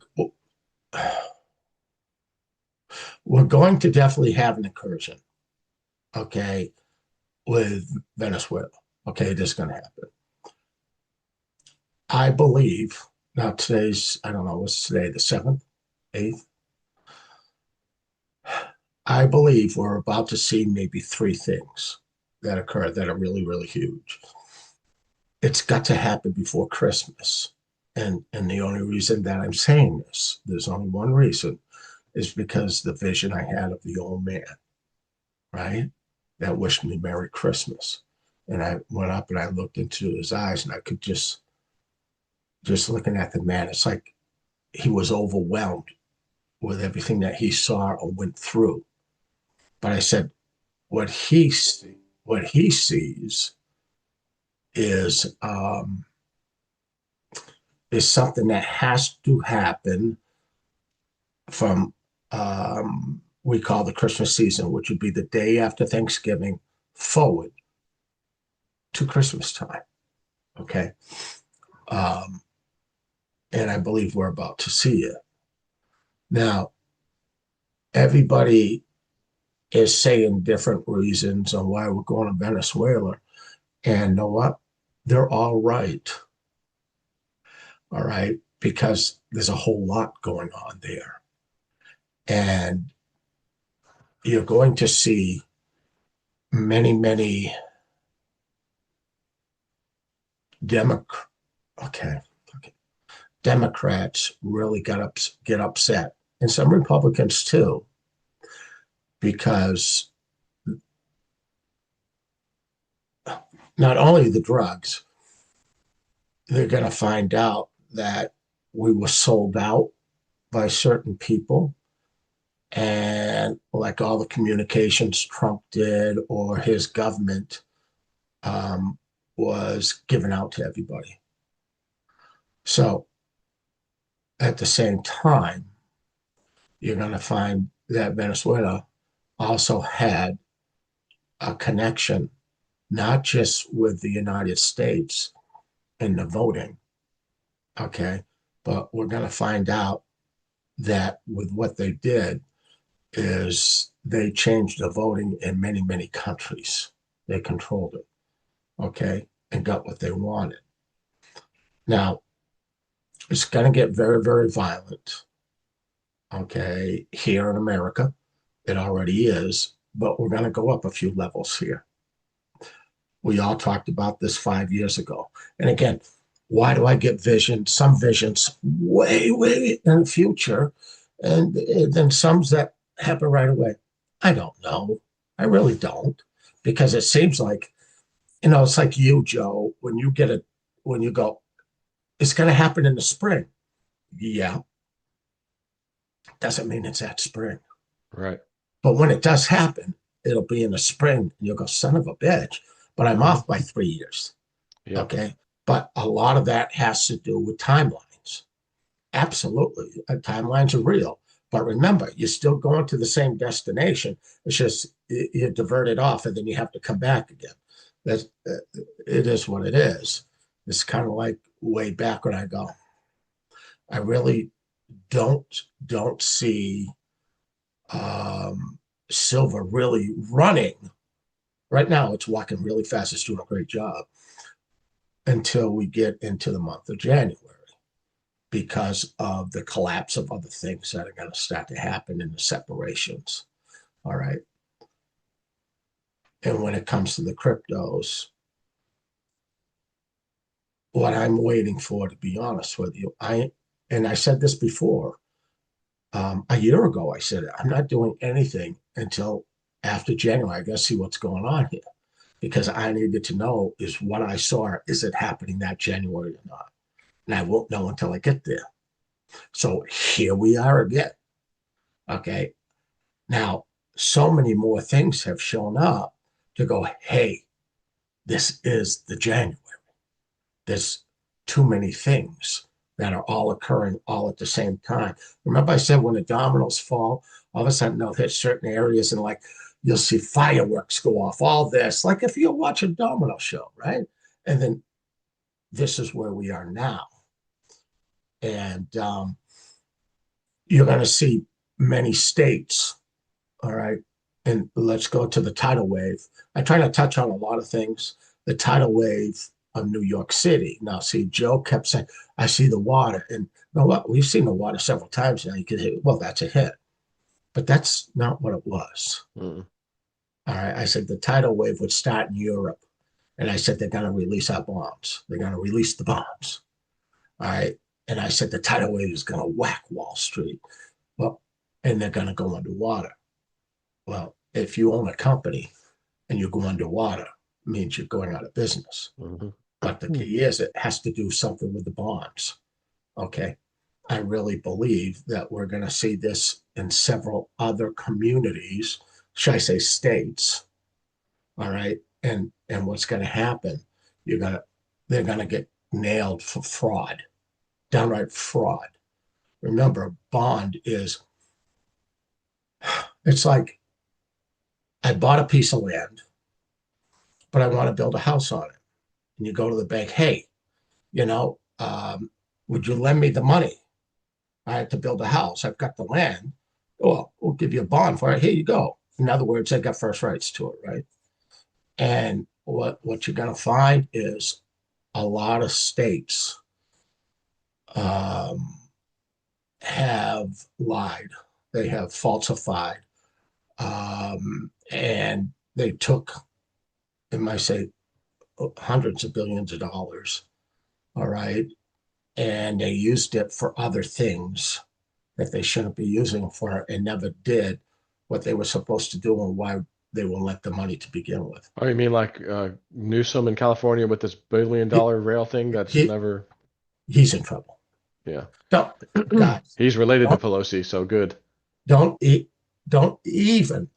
we're going to definitely have an incursion. Okay, with Venezuela. Okay, this is going to happen. I believe now today's I don't know what's today the 7th, 8th. I believe we're about to see maybe three things that occur that are really really huge. It's got to happen before Christmas. And the only reason that I'm saying this, there's only one reason, is because the vision I had of the old man, right? That wished me Merry Christmas. And I went up and I looked into his eyes and I could just looking at the man, it's like he was overwhelmed with everything that he saw or went through. But I said, what he what he sees is is something that has to happen from we call the Christmas season, which would be the day after Thanksgiving forward to Christmas time. Okay. Um, and I believe we're about to see it. Now, everybody is saying different reasons on why we're going to Venezuela. And you know what? They're all right. All right. Because there's a whole lot going on there. And you're going to see many, many Democrats. Okay. Okay. Democrats really get upset, and some Republicans too, because not only the drugs, they're going to find out that we were sold out by certain people, and like all the communications Trump did or his government um, was given out to everybody. So at the same time, you're going to find that Venezuela also had a connection, not just with the United States in the voting, okay, but we're going to find out that with what they did is they changed the voting in many, many countries. They controlled it, okay, and got what they wanted. Now, it's going to get very, very violent. Okay, here in America, it already is, but we're going to go up a few levels here. We all talked about this 5 years ago. And again, why do I get some visions way, way in the future, and then some that happen right away? I don't know. I really don't, because it seems like, it's like you, Joe, when you go, it's going to happen in the spring. Yeah, doesn't mean it's that spring. Right. But when it does happen, it'll be in the spring, and you'll go, son of a bitch. But I'm Hmm. off by 3 years. Yep. Okay. But a lot of that has to do with timelines. Absolutely. Timelines are real. But remember, you're still going to the same destination. It's just you divert it off and then you have to come back again. That's, it is what it is. It's kind of like way back when I go, I really don't see um, Silver really running. Right now, it's walking really fast. It's doing a great job until we get into the month of January, because of the collapse of other things that are going to start to happen in the separations. All right. And when it comes to the cryptos, what I'm waiting for, to be honest with you, I said this before, a year ago, I said, I'm not doing anything until after January. I got to see what's going on here, because I needed to know, is what I saw, is it happening that January or not? And I won't know until I get there. So here we are again. Okay. Now, so many more things have shown up to go, hey, this is the January. There's too many things that are all occurring all at the same time. Remember, I said when the dominoes fall, all of a sudden they'll hit certain areas, and like you'll see fireworks go off, all this, like if you watch a domino show, right? And then this is where we are now. And you're going to see many states. All right. And let's go to the tidal wave. I try to touch on a lot of things. The tidal wave of New York City. Now, see, Joe kept saying, I see the water. And you know what? We've seen the water several times now. You could hit, well, that's a hit. But that's not what it was. Mm. All right. I said the tidal wave would start in Europe. And I said, they're going to release our bombs. They're going to release the bombs. All right. And I said, the tidal wave is going to whack Wall Street. Well, and they're going to go underwater. Well, if you own a company and you go underwater, it means you're going out of business. Hmm. But the key is it has to do something with the bonds. Okay. I really believe that we're going to see this in several other communities, should I say states. All right. And what's going to happen, you're going to they're going to get nailed for fraud, downright fraud. Remember, a bond is, it's like, I bought a piece of land, but I want to build a house on it. And you go to the bank, hey, you know, would you lend me the money? I had to build a house. I've got the land. Well, we'll give you a bond for it. Here you go. In other words, I got first rights to it, right? And what you're going to find is a lot of states um, have lied. They have falsified, and they took, it might say, hundreds of billions of dollars. All right, and they used it for other things that they shouldn't be using it for, and never did what they were supposed to do and why they will let the money to begin with. Oh, you mean like Newsom in California with this billion He, dollar rail thing that's he never, he's in trouble. yeah. Don't, guys, He's related to don't Pelosi, so good. don't don't even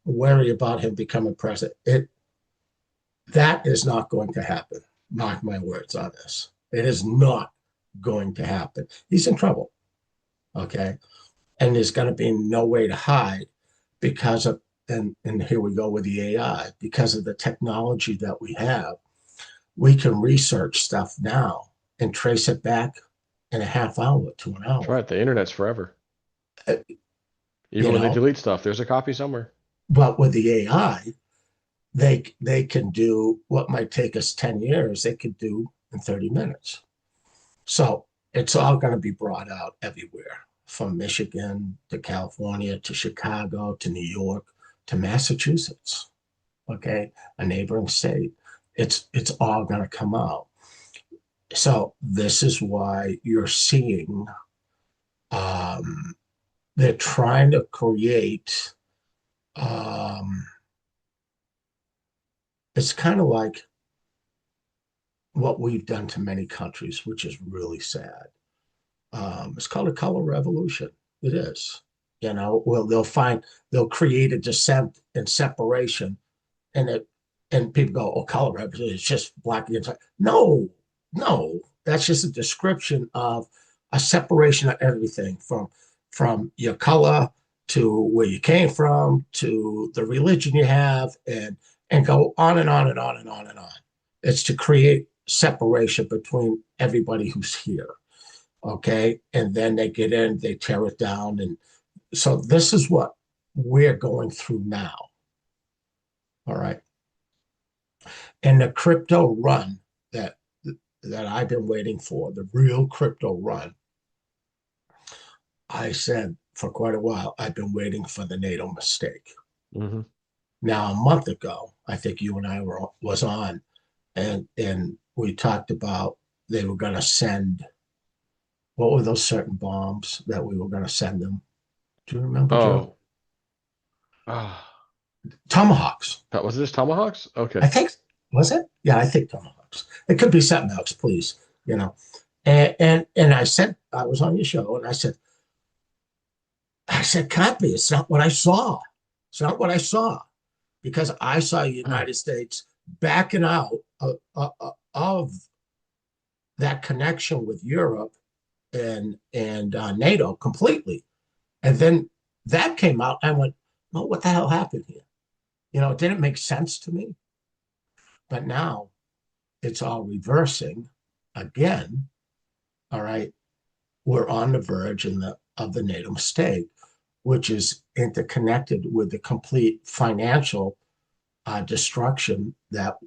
worry about him becoming president. That is not going to happen. Mark my words on this. It is not going to happen. He's in trouble. Okay. And there's going to be no way to hide because of, and here we go with the AI, because of the technology that we have. We can research stuff now and trace it back in a half hour to an That's hour. right. The internet's forever. Uh, Even You when they know, delete stuff, there's a copy somewhere. but with the AI, they can do what might take us 10 years, they could do in 30 minutes. So it's all going to be brought out everywhere. from Michigan to California to Chicago to New York to Massachusetts, okay, a neighboring state. It's all going to come out. So this is why you're seeing um, they're trying to create. Um, it's kind of like what we've done to many countries, which is really sad. It's called a color revolution. It is. Well, they'll create a dissent and separation, and people go, "Oh, color revolution, it's just black against white." No, no, that's just a description of a separation of everything from your color to where you came from to the religion you have, and go on and on and on and on and on. It's to create separation between everybody who's here. Okay. And then they get in, they tear it down. And so this is what we're going through now. All right. And the crypto run that that I've been waiting for, the real crypto run, I said for quite a while, I've been waiting for the NATO mistake. Hmm. Now, a month ago, I think you and I was on, and we talked about they were going to send, what were those certain bombs that we were going to send them? Do you remember, Joe? Oh, ah, Tomahawks. was this Tomahawks? I Okay. think, was it? Yeah, I think tomahawks. It could be something else, please. You know, and I said, I was on your show, and I said, can't be. It's not what I saw. It's not what I saw, because I saw the United States backing out of that connection with Europe and NATO completely. And then that came out. And I went, "Oh, what the hell happened here?" It didn't make sense to me. But now it's all reversing again. All right, we're on the verge of the NATO mistake, which is interconnected with the complete financial destruction that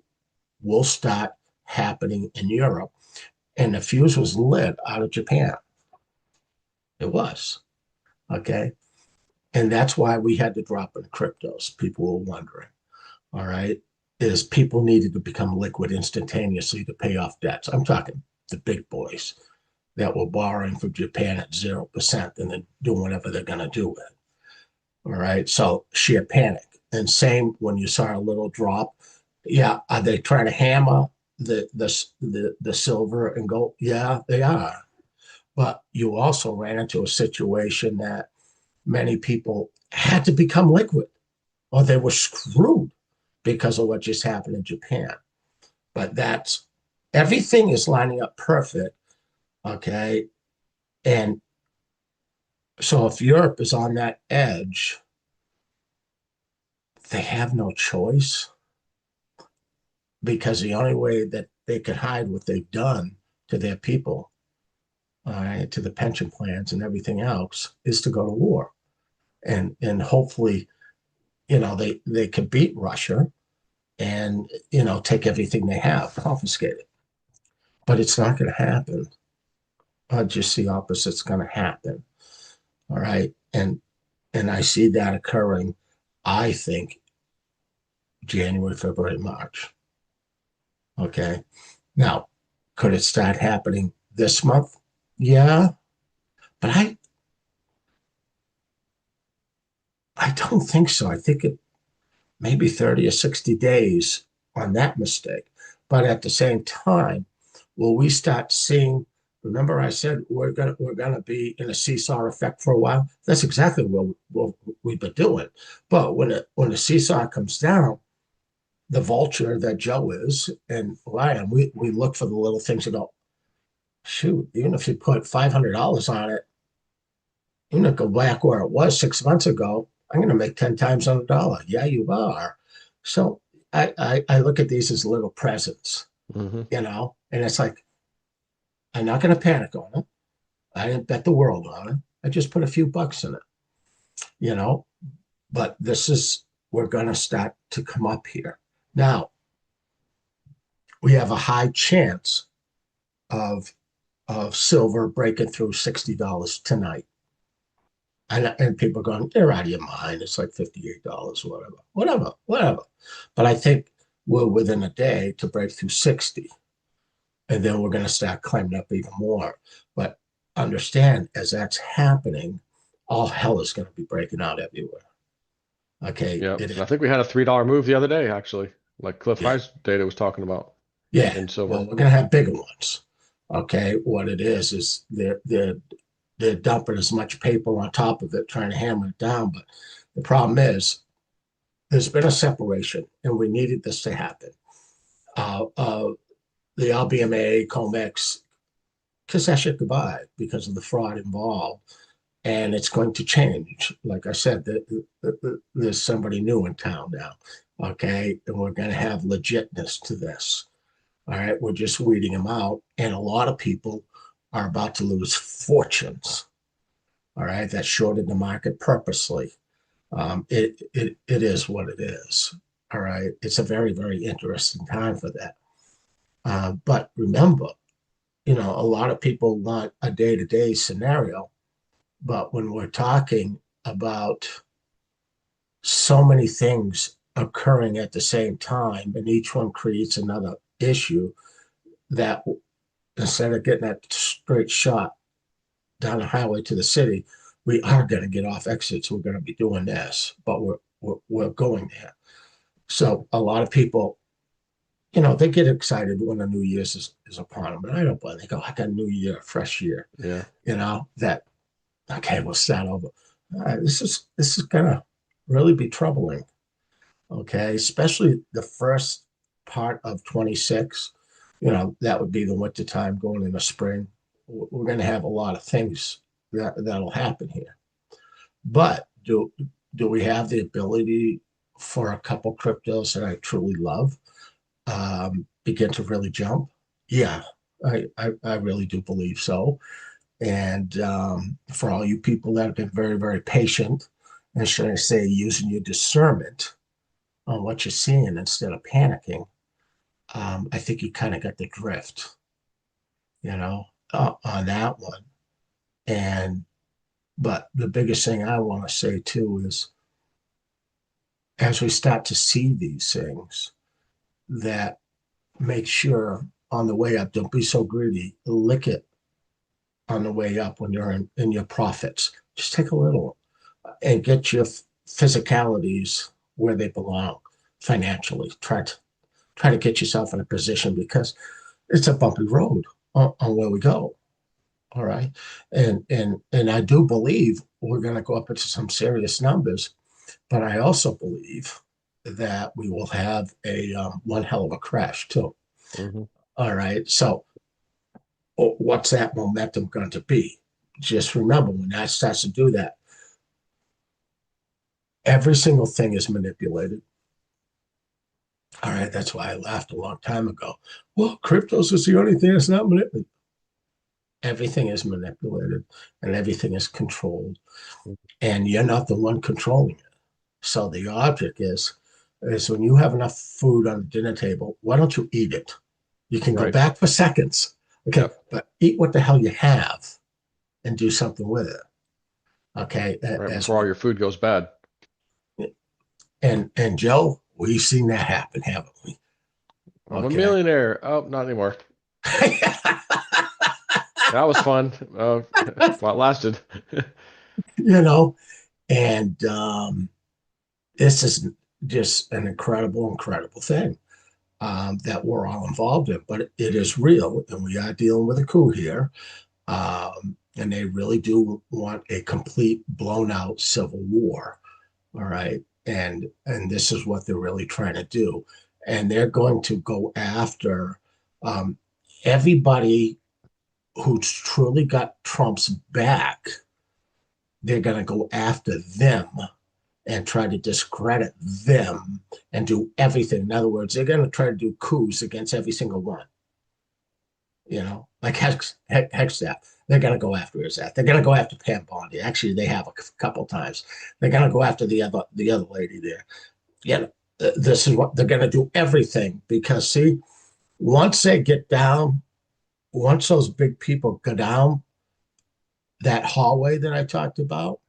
will start happening in Europe. And the fuse was lit out of Japan. It was. Okay. And that's why we had to drop in cryptos. People were wondering. All right. Is people needed to become liquid instantaneously to pay off debts. I'm talking the big boys that were borrowing from Japan at 0% and then doing whatever they're going to do with it. All right. So sheer panic. And same when you saw a little drop. Yeah. Are they trying to hammer the silver and gold? Yeah, they are. But you also ran into a situation that many people had to become liquid or they were screwed because of what just happened in Japan. But that's everything is lining up perfect. Okay. And so if Europe is on that edge, they have no choice, because the only way that they could hide what they've done to their people, all right, to the pension plans and everything else, is to go to war. And hopefully, they could beat Russia and take everything they have, confiscate it. But it's not going to happen. Just the opposite's going to happen. All right. And I see that occurring, I think, January, February, March. Okay. Now, could it start happening this month? Yeah. But I don't think so. I think it maybe 30 or 60 days on that mistake. But at the same time, will we start seeing? Remember, I said we're gonna be in a seesaw effect for a while. That's exactly what we've been doing. But when the seesaw comes down, the vulture that Joe is and Ryan, we look for the little things and go, shoot, even if you put $500 on it, you're going to go back where it was 6 months ago. I'm going to make 10 times on a dollar. Yeah, you are. So I look at these as little presents, Hmm. and it's like, I'm not going to panic on it. I didn't bet the world on it. I just put a few bucks in it, you know, but we're going to start to come up here. Now, we have a high chance of silver breaking through $60 tonight. And people are going, they're out of your mind. It's like $58, whatever. But I think we're within a day to break through 60. And then we're going to start climbing up even more. But understand, as that's happening, all hell is going to be breaking out everywhere. Okay. Yeah. And I think we had a $3 move the other day, actually, like Cliff Yeah. High's data was talking about Yeah. in Well, silver. we're going to have bigger ones. Okay. What it is they're dumping as much paper on top of it, trying to hammer it down. But the problem is there's been a separation, and we needed this to happen. Uh, uh, the LBMA, COMEX, kiss that shit goodbye because of the fraud involved. And it's going to change. Like I said, there's somebody new in town now. Okay. And we're going to have legitness to this. All right. We're just weeding them out. And a lot of people are about to lose fortunes. All right. That shorted the market purposely. It is what it is. All right. It's a very, very interesting time for that. But remember, a lot of people want a day to day scenario. But when we're talking about so many things occurring at the same time, and each one creates another issue, that instead of getting that straight shot down the highway to the city, we are going to get off exits. We're going to be doing this, but we're going there. So a lot of people, they get excited when the New Year's is upon them, and I don't blame them. They go, "I got a new year, a fresh year." Yeah. That okay, we'll start over. This is gonna really be troubling. Okay, especially the first part of 26. That would be the winter time going into spring. We're going to have a lot of things that'll happen here. But do we have the ability for a couple cryptos that I truly love begin to really jump? Yeah, I really do believe so. And for all you people that have been very, very patient, and should I say, using your discernment on what you're seeing instead of panicking, I think you kind of got the drift, on that one. And but the biggest thing I want to say too is, as we start to see these things, that make sure on the way up, don't be so greedy. Lick it on the way up when you're in your profits. Just take a little and get your physicalities where they belong financially. Try to get yourself in a position, because it's a bumpy road on where we go. All right. And I do believe we're going to go up into some serious numbers, but I also believe that we will have a one hell of a crash too. Hmm. All right. So what's that momentum going to be? Just remember, when that starts to do that, every single thing is manipulated. All right. That's why I laughed a long time ago. Well, cryptos is the only thing that's not manipulated. Everything is manipulated and everything is controlled, and you're not the one controlling it. So the object is when you have enough food on the dinner table, why don't you eat it? You can go Right. back for seconds, okay, Yep. but eat what the hell you have and do something with it. Okay, Right as before all we your food goes bad. and Joe, we've seen that happen, haven't we? I'm a Okay. millionaire. Oh, not anymore. That was fun. While it lasted. you know, and this is just an incredible thing that we're all involved in, but it is real, and we are dealing with a coup here. And they really do want a complete blown out civil war. All right. And this is what they're really trying to do. And they're going to go after um, everybody who's truly got Trump's back. They're going to go after them and try to discredit them and do everything. In other words, they're going to try to do coups against every single one. Like hex that. They're going to go after his that. They're going to go after Pam Bondi. Actually, they have a couple times. They're going to go after the other lady there. Yeah, this is what they're going to do. Everything, because see, once they get down, once those big people go down that hallway that I talked about,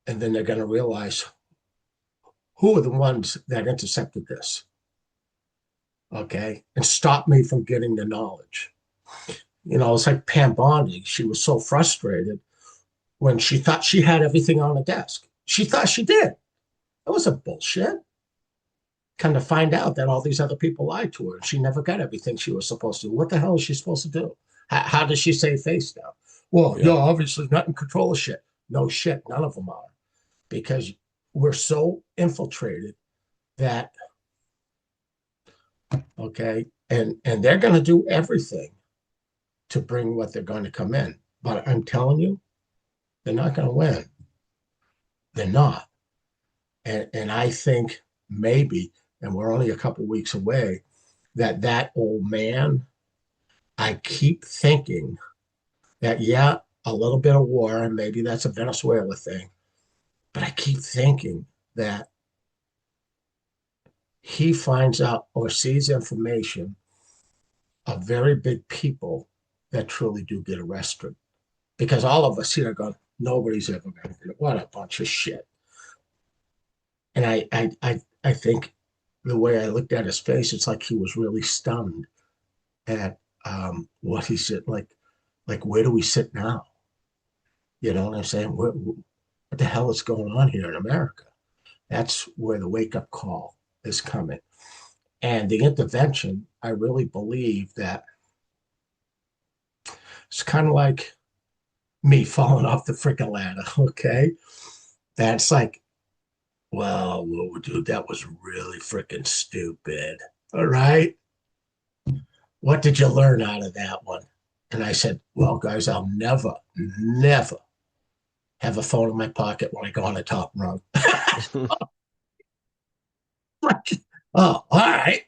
And then they're going to realize who are the ones that intercepted this, okay, and stop me from getting the knowledge. It's like Pam Bondi. She was so frustrated when she thought she had everything on the desk. She thought she did. That was a bullshit. Come to find out that all these other people lied to her. She never got everything she was supposed to. What the hell is she supposed to do? How does she save face now? Well, Yeah. you're obviously not in control of shit. No shit, none of them are, because we're so infiltrated that, okay, and they're going to do everything to bring what they're going to come in. But I'm telling you, they're not going to win. They're not. And I think maybe, and we're only a couple weeks away, that old man, I keep thinking that, yeah, a little bit of war, and maybe that's a Venezuela thing, but I keep thinking that he finds out or sees information of very big people that truly do get arrested. Because all of us here go, nobody's ever going to get it. What a bunch of shit. And I think the way I looked at his face, it's like he was really stunned at what he said. Like where do we sit now? You know what I'm saying? What the hell is going on here in America? That's where the wake up call is coming. And the intervention, I really believe that it's kind of like me falling off the freaking ladder. Okay. That's like, well, dude, that was really freaking stupid. All right. What did you learn out of that one? And I said, well, guys, I'll never have a phone in my pocket when I go on the top rung. Oh, all right.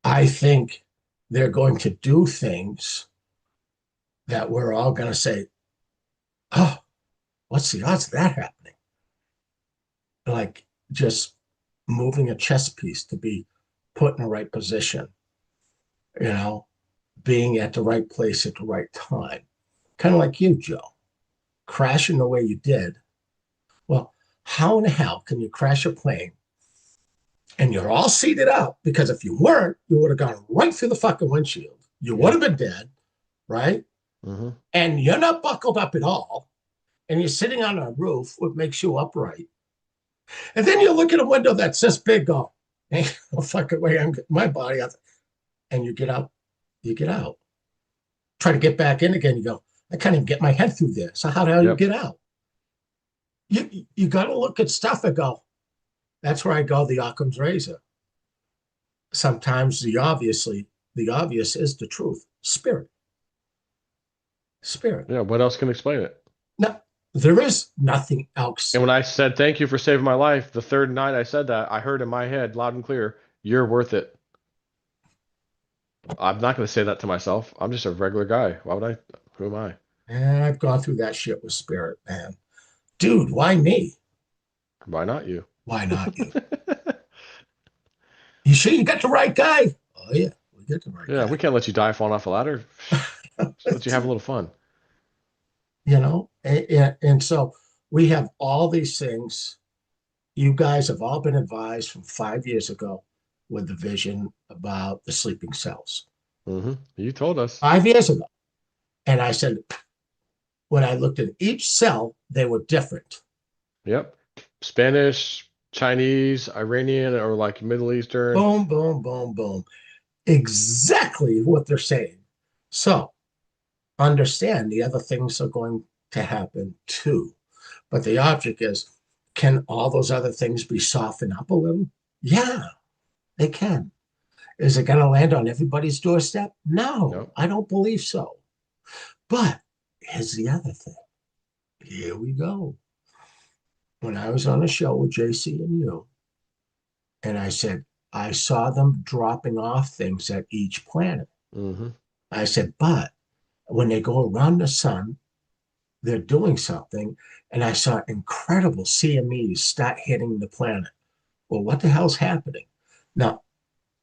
I think they're going to do things that we're all going to say, oh, what's the odds of that happening? Like just moving a chess piece to be put in the right position, you know, being at the right place at the right time. Kind of like you, Joe, crashing the way you did. Well, how in the hell can you crash a plane and you're all seated up? Because if you weren't, you would have gone right through the fucking windshield. You would have been dead, right? Mm-hmm. And you're not buckled up at all. And you're sitting on a roof, what makes you upright. And then you look at a window that's this big, go, hey, no fucking way, I'm getting my body out. And you get out, you get out. Try to get back in again. You go, I can't even get my head through there. So how the hell you Yep. get out? You got to look at stuff and go, that's where I go, the Occam's razor. Sometimes the obvious is the truth. Spirit. Spirit. Yeah. What else can explain it? No, there is nothing else. And when I said thank you for saving my life, the third night I said that, I heard in my head loud and clear, "You're worth it." I'm not going to say that to myself. I'm just a regular guy. Why would I? Who am I? And I've gone through that shit with spirit, man. Dude, why me? Why not you? Why not you? You sure you got the right guy? Oh yeah, we get the right Yeah, we guy. can't let you die falling off a ladder. Just let you have a little fun. And so we have all these things. You guys have all been advised from 5 years ago with the vision about the sleeping cells. You told us. 5 years ago. And I said, when I looked at each cell, they were different. Yep. Spanish, Chinese, Iranian, or like Middle Eastern. Boom, boom, boom, boom. Exactly what they're saying. So understand the other things are going to happen too. But the object is, can all those other things be softened up a little? Yeah, they can. Is it going to land on everybody's doorstep? No, No. I don't believe so. But here's the other thing. Here we go. When I was on a show with JC and you, and I said, I saw them dropping off things at each planet. hmm I said, but when they go around the sun, they're doing something. And I saw incredible CMEs start hitting the planet. Well, what the hell's happening? Now,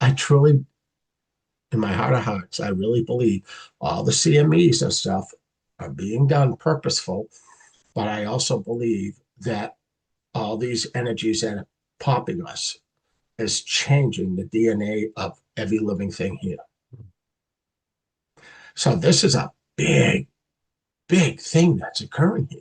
I truly, in my heart of hearts, I really believe all the CMEs and stuff are being done purposeful. But I also believe that all these energies that are popping us is changing the DNA of every living thing here. So this is a big, big thing that's occurring here.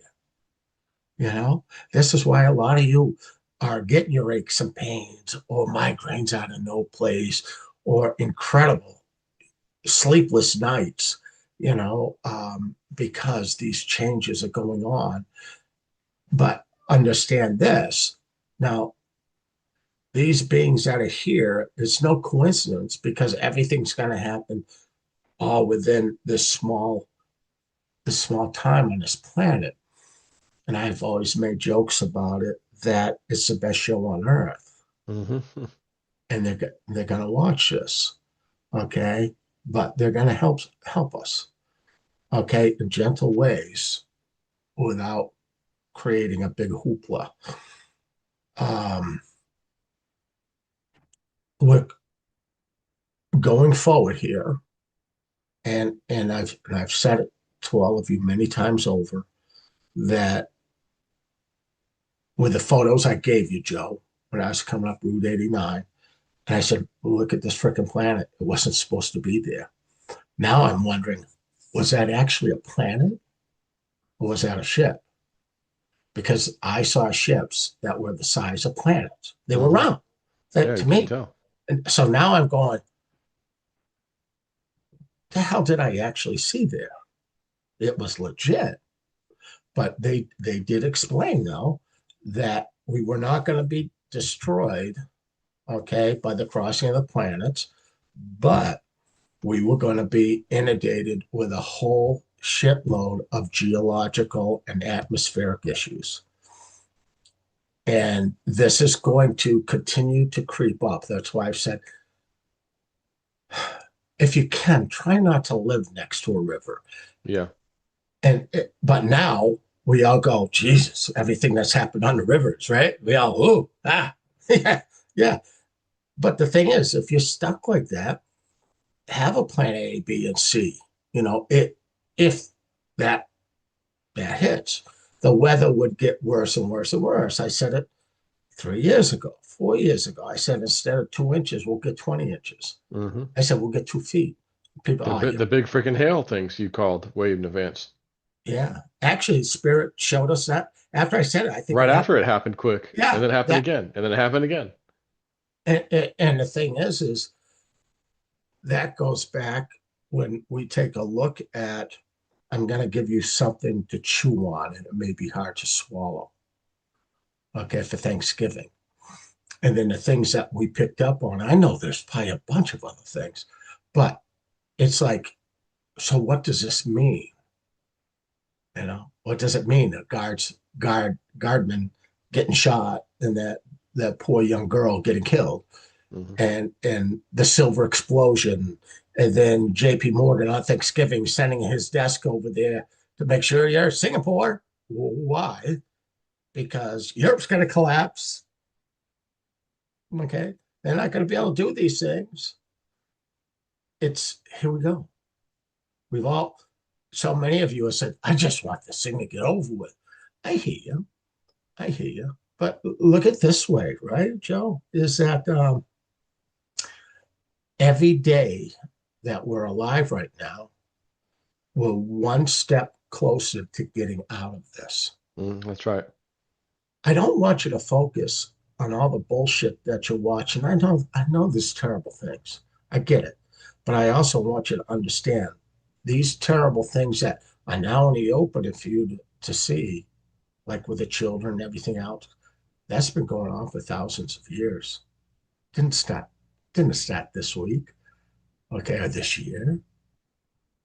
You know, this is why a lot of you are getting your aches and pains or migraines out of no place or incredible sleepless nights, because these changes are going on. But understand this now, these beings that are here, it's no coincidence because everything's going to happen all within this small time on this planet. And I've always made jokes about it that it's the best show on earth, Hmm. and they're going to watch this, okay? But they're going to help us, okay, in gentle ways without creating a big hoopla. Um, Look, going forward here, and I've said it to all of you many times over that with the photos I gave you, Joe, when I was coming up Route 89, and I said, look at this freaking planet. It wasn't supposed to be there. Now I'm wondering, was that actually a planet or was that a ship? Because I saw ships that were the size of planets. They were Hmm. round, Yeah, to you couldn't me. tell. And so now I'm going, the hell did I actually see there? It was legit. But they did explain though that we were not going to be destroyed, okay, by the crossing of the planets, but we were going to be inundated with a whole shitload of geological and atmospheric issues. And this is going to continue to creep up. That's why I've said, if you can, try not to live next to a river. Yeah. But now we all go, Jesus, everything that's happened on the rivers, right? We all, ooh, yeah, yeah. But the thing is, if you're stuck like that, have a plan A, B, and C. If that that hits, the weather would get worse and worse and worse. I said it 3 years ago, 4 years ago. I said instead of 2 inches, we'll get 20 inches. Hmm. I said we'll get 2 feet. People, oh, The big freaking hail things you called way in advance. yeah. Actually, Spirit showed us that after I said it. I think Right it after happened. it happened quick, and Yeah, then it happened that. again, and then it happened again. And the thing is that goes back when we take a look at. I'm going to give you something to chew on, and it may be hard to swallow. Okay, for Thanksgiving. And then the things that we picked up on, I know there's probably a bunch of other things, but it's like, so what does this mean? What does it mean? A guardman getting shot and that poor young girl getting killed Hmm. and the silver explosion. And then JP Morgan on Thanksgiving sending his desk over there to make sure you're Singapore. Why? Because Europe's going to collapse. Okay. They're not going to be able to do these things. It's here we go. We've all, so many of you have said, I just want this thing to get over with. I hear you. I hear you. But look at this way, right, Joe? Is that every day that we're alive right now, we're one step closer to getting out of this. That's right. I don't want you to focus on all the bullshit that you're watching. I know there's terrible things. I get it. But I also want you to understand these terrible things that are now only open for you to see, like with the children and everything else, that's been going on for thousands of years. Didn't start, didn't start this week, okay, or this year.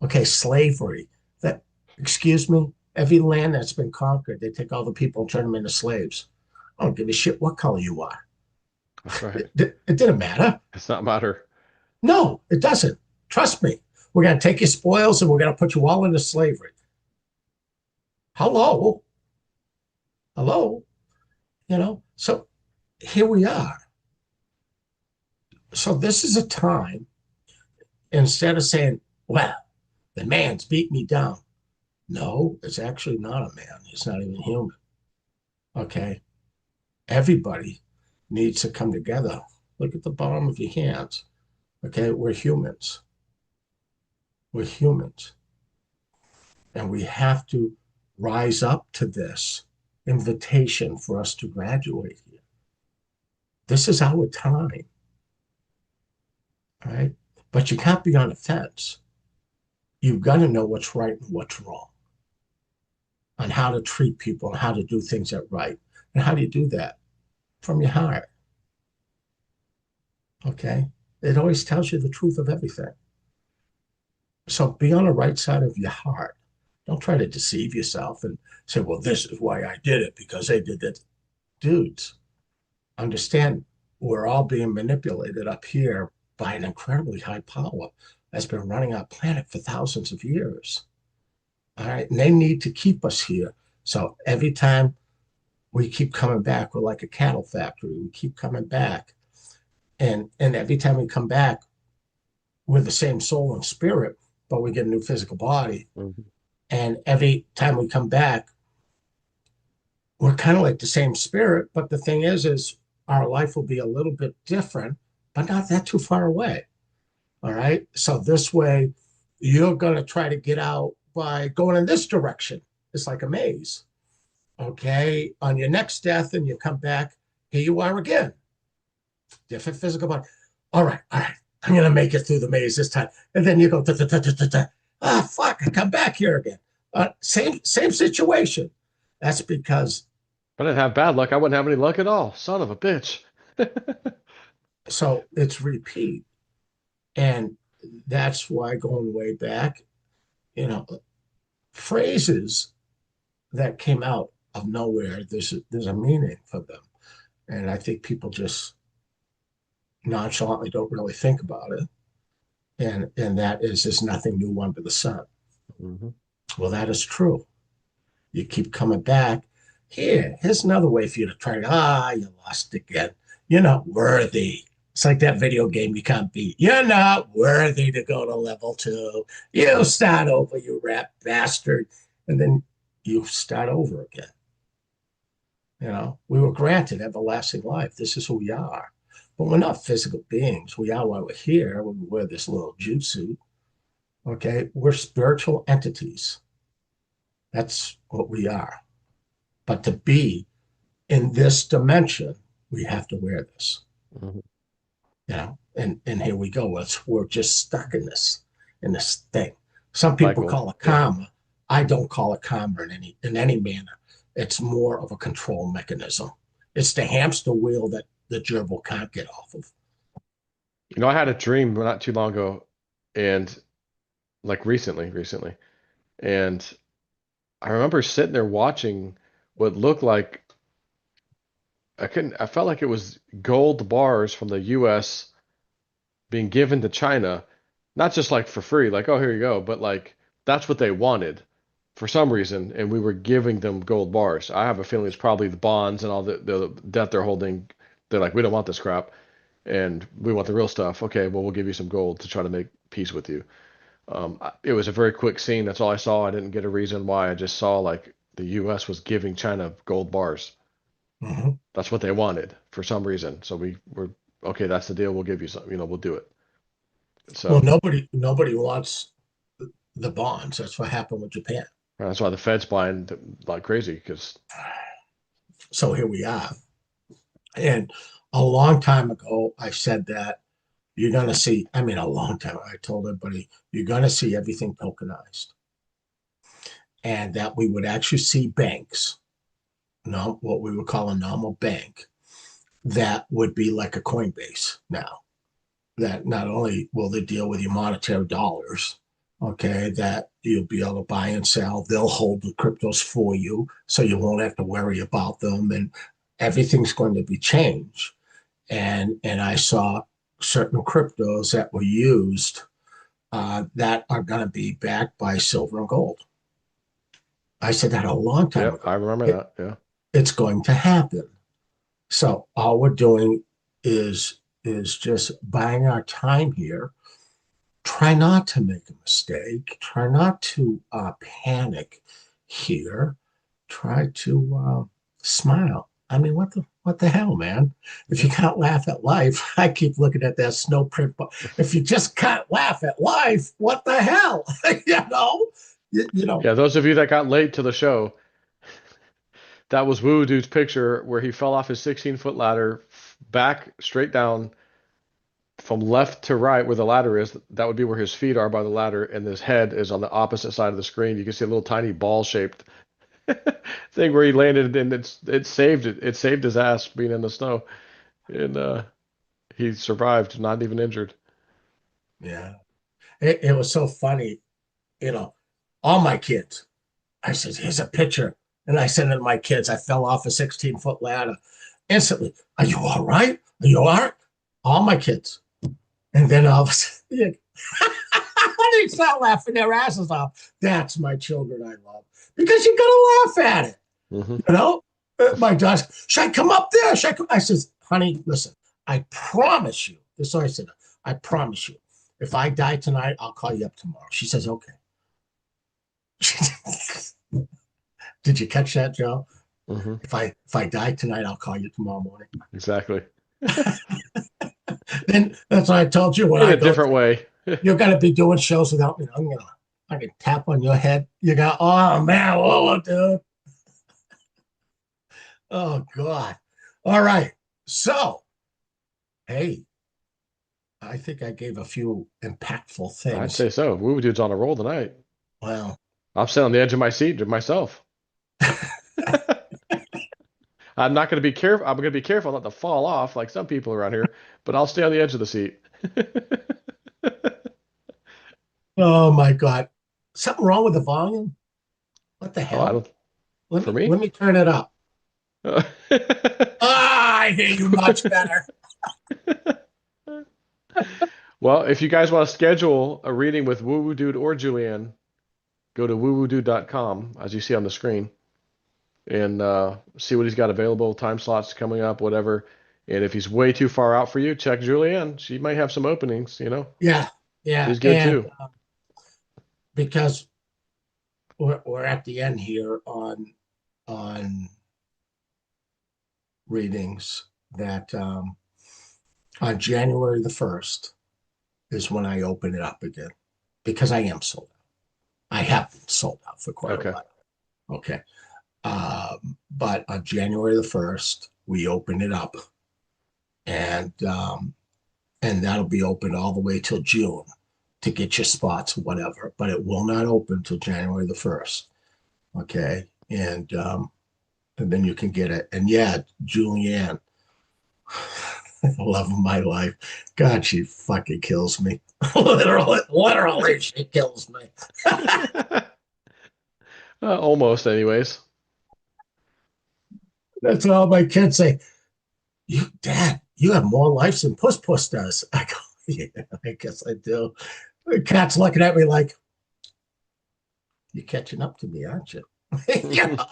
Okay, slavery. That, excuse me, every land that's been conquered, they take all the people and turn them into slaves. I don't give a shit what color you are. That's right. It didn't matter. It's not matter. No, it doesn't. Trust me. We're going to take your spoils and we're going to put you all into slavery. Hello. Hello. So here we are. So this is a time, instead of saying, well, the man's beat me down. No, it's actually not a man. It's not even human. Okay. Everybody needs to come together. Look at the bottom of your hands. Okay. We're humans. We're humans. And we have to rise up to this invitation for us to graduate here. This is our time. Right? But you can't be on the fence. You've got to know what's right and what's wrong, on how to treat people and how to do things that right. And how do you do that? From your heart. Okay. It always tells you the truth of everything. So be on the right side of your heart. Don't try to deceive yourself and say, well, this is why I did it because they did it. Dudes, understand we're all being manipulated up here by an incredibly high power that's been running our planet for thousands of years. All right. And they need to keep us here. So every time we keep coming back, we're like a cattle factory. We keep coming back. And every time we come back, we're the same soul and spirit, but we get a new physical body. Mhm. And every time we come back, we're kind of like the same spirit. But the thing is our life will be a little bit different, but not that too far away. All right. So this way, you're going to try to get out by going in this direction. It's like a maze. Okay. On your next death, and you come back, here you are again. Different physical body. All right. All right. I'm going to make it through the maze this time. And then you go, da, da, da, da, da, da. Ah, fuck, I come back here again. Same situation. That's because, If I didn't have bad luck, I wouldn't have any luck at all. Son of a bitch. so it's repeat. And that's why going way back, you know, phrases that came out of nowhere, there's a meaning for them. And I think people just nonchalantly don't really think about it. And that is there's nothing new under the sun. Mhm. Well, that is true. You keep coming back. Here's another way for you to try. You lost again. You're not worthy. It's like that video game you can't beat. You're not worthy to go to level 2. You start over, you rat bastard. And then you start over again. We were granted everlasting life. This is who we are. But we're not physical beings. We are while we're here. We wear this little juice suit. Okay. We're spiritual entities. That's what we are. But to be in this dimension, we have to wear this. Mhm. And here we go. We're just stuck in this thing. Some people Cycle. call it Yeah. karma. I don't call it karma in any manner. It's more of a control mechanism. It's the hamster wheel that the gerbil can't get off of. I had a dream not too long ago, and like recently, and I remember sitting there watching what looked like I felt like it was gold bars from the US being given to China, not just like for free, like, oh, here you go, but like that's what they wanted for some reason, and we were giving them gold bars. I have a feeling it's probably the bonds and all the debt they're holding. They're like, we don't want this crap, and we want the real stuff. Okay, well, we'll give you some gold to try to make peace with you. It was a very quick scene. That's all I saw. I didn't get a reason why. I just saw like the U.S. was giving China gold bars. Mm-hmm. That's what they wanted for some reason. So we were okay. That's the deal. We'll give you some. We'll do it. Well, So nobody wants the bonds. That's what happened with Japan. that's why the Fed's buying like crazy because So here we are. And a long time ago, I said that you're going to see, I mean, a long time, I told everybody, you're going to see everything tokenized. And that we would actually see banks, what we would call a normal bank, that would be like a Coinbase now. That not only will they deal with your monetary dollars, okay, that you'll be able to buy and sell, they'll hold the cryptos for you, so you won't have to worry about them, and everything's going to be changed. And I saw certain cryptos that were used that are going to be backed by silver and gold. I said that a long time yep, ago. I remember It, that. Yeah. it's going to happen. So all we're doing is just buying our time here, try not to make a mistake. Try not to panic here. Try to smile. I mean, what the hell, man? If you Yeah. can't laugh at life, I keep looking at that snow print. If you just can't laugh at life, what the hell? You know. Yeah, those of you that got late to the show, that was Woo Dude's picture where he fell off his 16-foot ladder, back straight down from left to right where the ladder is. That would be where his feet are by the ladder, and his head is on the opposite side of the screen. You can see a little tiny ball-shaped thing where he landed, and it saved it. It saved his ass being in the snow, and he survived, not even injured. Yeah. It was so funny, you know, all my kids. I said, here's a picture. And I sent it to my kids. I fell off a 16-foot ladder instantly. Are you all right? Are you all right? All my kids. And then all of a sudden, they start laughing their asses off. That's my children I love. Because you got to laugh at it. Hmm. You know? My daughter, should I come up there? Should I come? I says, honey, listen, I promise you. This is what I said. I promise you. If I die tonight, I'll call you up tomorrow. She says, okay. Did you catch that, Joe? Hmm. If I die tonight, I'll call you tomorrow morning. Exactly. Then that's what I told you when In I a go. different way. You're gonna be doing shows without me. I can tap on your head. You go, oh man, whoa, dude. Oh God. All right. So, hey, I think I gave a few impactful I'd things. say so. Woo Dude's on a roll tonight. Well, I'm sitting on the edge of my seat myself. I'm not going to be careful. I'm going to be careful not to fall off like some people around here, but I'll stay on the edge of the seat. oh my God. Something wrong with the volume? What the Oh, I hell? don't. Let For me me? let me turn it up. Ah, I hear you much better. Well, if you guys want to schedule a reading with Woo Woo Dude or Julianne, go to woowoodude.com, as you see on the screen, and see what he's got available, time slots coming up, whatever. And if he's way too far out for you, check Julianne. She might have some openings. Yeah, yeah. She's good And too. because we're at the end here on readings that on January the 1st is when I open it up again because I am sold out. I have been sold out for quite a Okay. while. Okay. But on January the 1st, we open it up and that'll be open all the way till June to get your spots, whatever. But it will not open till January the 1st. Okay. And then you can get it. And yeah, Julianne, love of my life. God, she fucking kills me. Literally, she kills me. Almost, anyways. That's what all my kids say. You, Dad, you have more life than Puss Puss does. I go, yeah, I guess I do. The cat's looking at me like, you're catching up to me, aren't you? You know,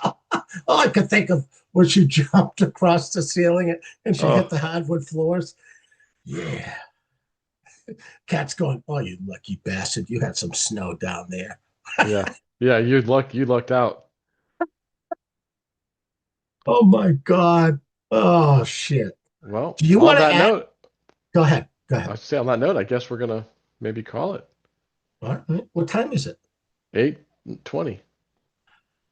all I could think of was she jumped across the ceiling and she hit Oh, the hardwood floors. Yeah. Cat's going, oh, you lucky bastard. You had some snow down there. yeah. Yeah, you lucked out. Oh my God. Oh shit. Well, Do you on want to that add? note, Go ahead. Go ahead. I say on that note, I guess we're gonna maybe call it All right. What time is it? 8:20.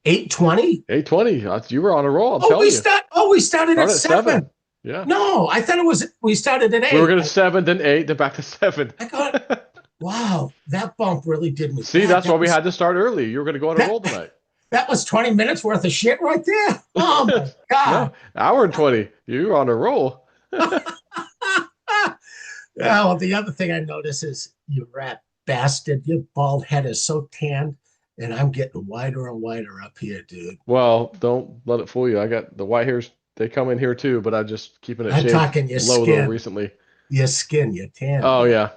8:20? 8:20. You were on a roll, I'm Oh, telling you. we started at Start at 7. 7. Yeah. No, I thought it was we started at We were 8. gonna 7, then 8, then back to 7. I got wow, that bump really did me See, bad. that's why we had to start early. You were gonna go on a That roll tonight. that was 20 minutes worth of shit right there. Oh my God. No, hour and 20. You were on a roll. Oh, the other thing I notice is you rat bastard, your bald head is so tanned, and I'm getting whiter and whiter up here, dude. Well, don't let it fool you. I got the white hairs. They come in here too, but I'm just keeping it I'm shaved talking low though recently. your tan, Oh dude. yeah.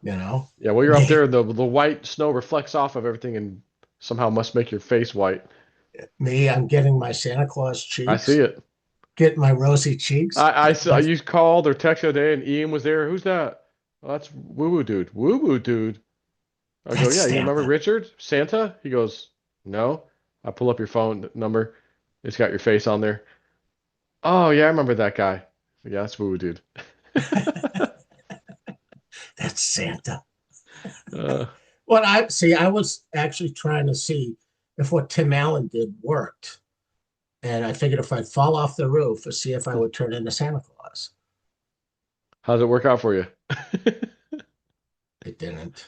You know, Yeah, well, you're up me, there, the white snow reflects off of everything and somehow must make your face white. I'm getting my Santa Claus I see cheeks, it. getting my rosy cheeks. I saw you called or texted today and Ian was there. Who's that? Oh, that's Woo Woo Dude. Woo Woo Dude. I go, That's yeah, you remember Santa. Richard? Santa? He goes, no. I pull up your phone number. It's got your face on there. Oh, yeah, I remember that guy. Yeah, that's Woo Woo Dude. That's Santa. Uh, What I see, I was actually trying to see if what Tim Allen did worked. And I figured if I'd fall off the roof, to see if I would turn into Santa Claus. how does it work out for you? It didn't.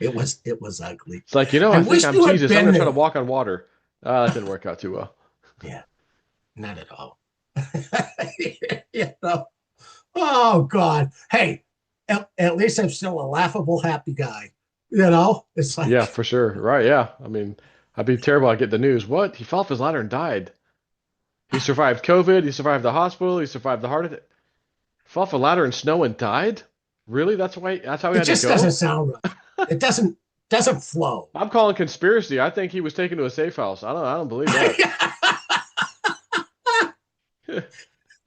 It was ugly. It's like, I I think wish I'm you had Jesus. I'm been gonna try to there. walk on water. That didn't work out too well. Yeah, not at all. you know? Oh God. Hey, at least I'm still a laughable, happy guy. It's Yeah, like for sure. Right, yeah. I mean, I'd be terrible. I get the news. What? He fell off his ladder and died. He survived COVID. He survived the hospital. He survived the heart attack. Fell off a ladder in snow and died? Really? That's why. That's how he it had to just doesn't go? sound right. It doesn't flow. I'm calling conspiracy. I think he was taken to a safe house. I don't believe that.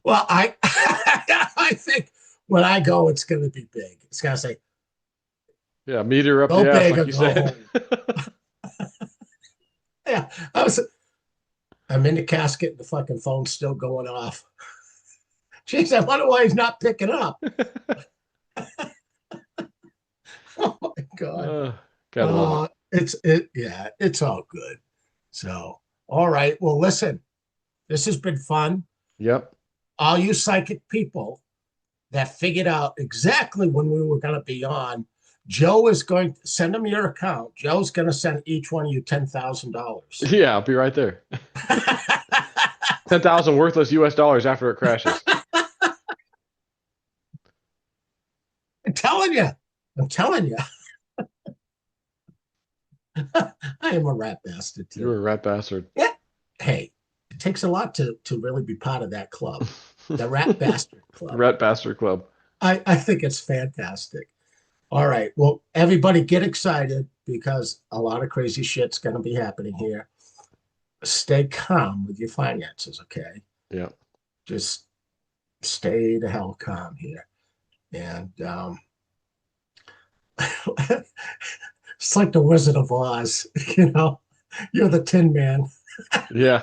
Well, I I think when I go, it's going to be big. It's going to say, Yeah, meteor up "Go the ass, big like or you go said. home." Yeah, I'm in the casket, and the fucking phone's still going off. Jeez, I wonder why he's not picking up. Oh my God. Uh, gotta love it. Yeah, it's all good. So, all right. Well, listen, this has been fun. Yep. All you psychic people that figured out exactly when we were going to be on, Joe is going to send them your account. Joe's going to send each one of you $10,000. Yeah, I'll be right there. 10,000 worthless US dollars after it crashes. I'm telling you. I'm telling you. I am a rat bastard You're too. a rat bastard. Yeah. Hey, it takes a lot to really be part of that club, the rat bastard club. Rat bastard club. I think it's fantastic. All right. Well, everybody get excited because a lot of crazy shit's going to be happening here. Stay calm with your finances, okay? Yeah. Just stay the hell calm here. And it's like the Wizard of Oz, you know? You're the Tin Man. Yeah.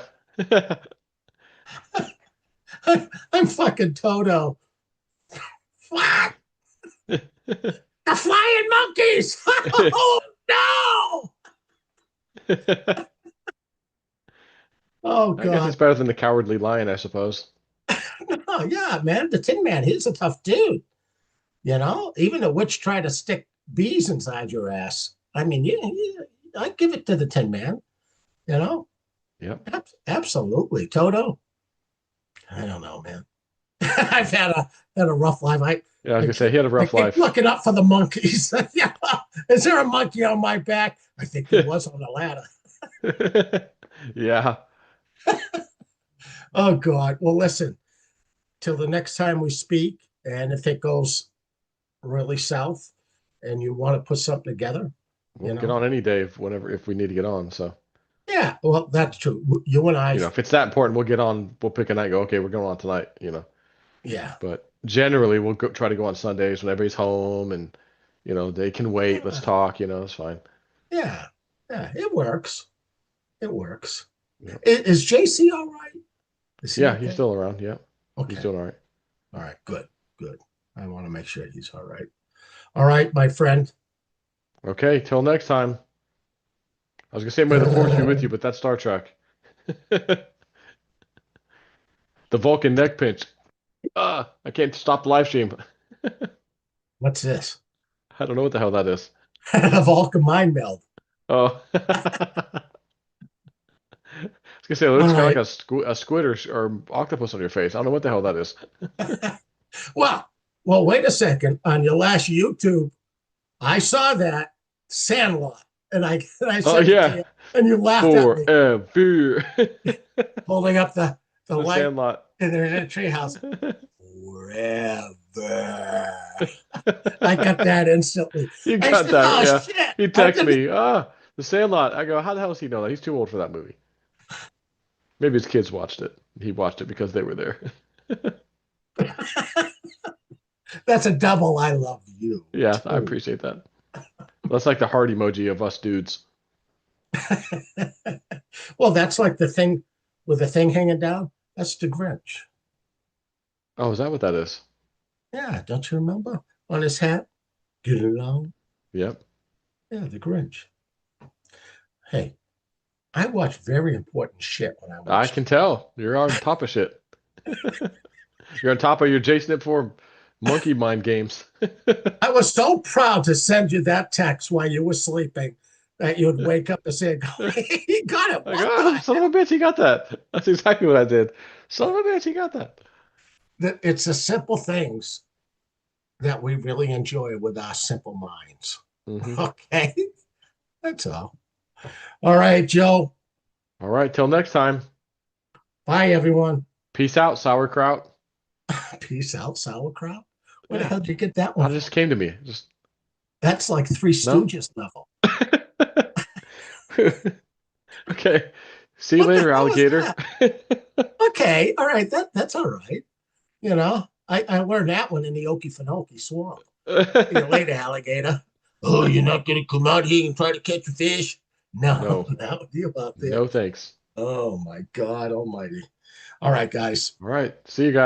I'm fucking Toto. What? The flying monkeys! Oh no! Oh I guess it's God. better than the cowardly lion, I suppose. Oh yeah, man. The Tin Man, he's a tough dude. Even a witch tried to stick bees inside your ass. I mean, I give it to the Tin Man. You know, Yep. Absolutely, Toto. I don't know, man. I've had a rough life. Yeah, I was I gonna say keep he had a I rough keep life. looking up for the monkeys. Yeah, is there a monkey on my back? I think there was on the ladder. Yeah. Oh God. Well, listen. Till the next time we speak, and if it goes really south, and you want to put something together, We'll you get know, on any day if we need to get on. So, yeah. Well, that's true. You and I, if it's that important, we'll get on. We'll pick a night and go, okay, we're going on tonight. yeah, But generally, we'll try to go on Sundays when everybody's home and, they can wait. Let's yeah, talk, it's fine. yeah, yeah. It works. It works. Yeah. Is JC all right? Is he Yeah, he's okay? still around. Yeah. He's Okay. doing all right. All right. Good. Good. I want to make sure he's all right. All right, my friend. Okay, till next time. I was gonna say may the force be with you, but that's Star Trek. The Vulcan neck pinch. I can't stop the live stream. What's this? I don't know what the hell that is. A Vulcan mind meld. Oh. I was gonna say it All looks kind of like right. a squid or octopus on your face. I don't know what the hell that is. well, well, wait a second. On your last YouTube, I saw that Sandlot, and I Oh sent it to yeah, you, and you laughed at me, forever. holding up the The light Sandlot. in the treehouse. Forever. I got that instantly. You I got said, that, "Oh yeah. shit!" He I texted didn't. me, The Sandlot. I go, how the hell does he know that? He's too old for that movie. Maybe his kids watched it. He watched it because they were there. That's a double I love you Yeah, I too. appreciate that. That's like the heart emoji of us dudes. Well, that's like the thing with the thing hanging down. That's the Grinch. Oh, is that what that is? Yeah, don't you remember? On his hat. Get along. Yep. Yeah, the Grinch. Hey, I watch very important shit when I I watch can TV. tell. You're on top of shit. You're on top of your Jason it for monkey mind games. I was so proud to send you that text while you were sleeping that you'd wake up and say, he got it. Like, What oh, the son of a bitch, he got that. That's exactly what I did. Son of a bitch, he got that. hell? It's the simple things that we really enjoy with our simple minds. Hmm. Okay. That's all. All right, Joe. All right, till next time. Bye, everyone. Peace out, sauerkraut. Peace out, sauerkraut. Where the Yeah, hell did you get that one that from? just came to me. Just That's like Three no. Stooges level. Okay. See you What the later, hell was alligator. that? Okay, all right, that's all right. I learned that one in the Okefenokee Swamp. See you later, alligator. Oh, you're not gonna come out here and try to catch a fish? No, No, not with you out there. no thanks. Oh my God Almighty! All right, guys. All right. See you guys.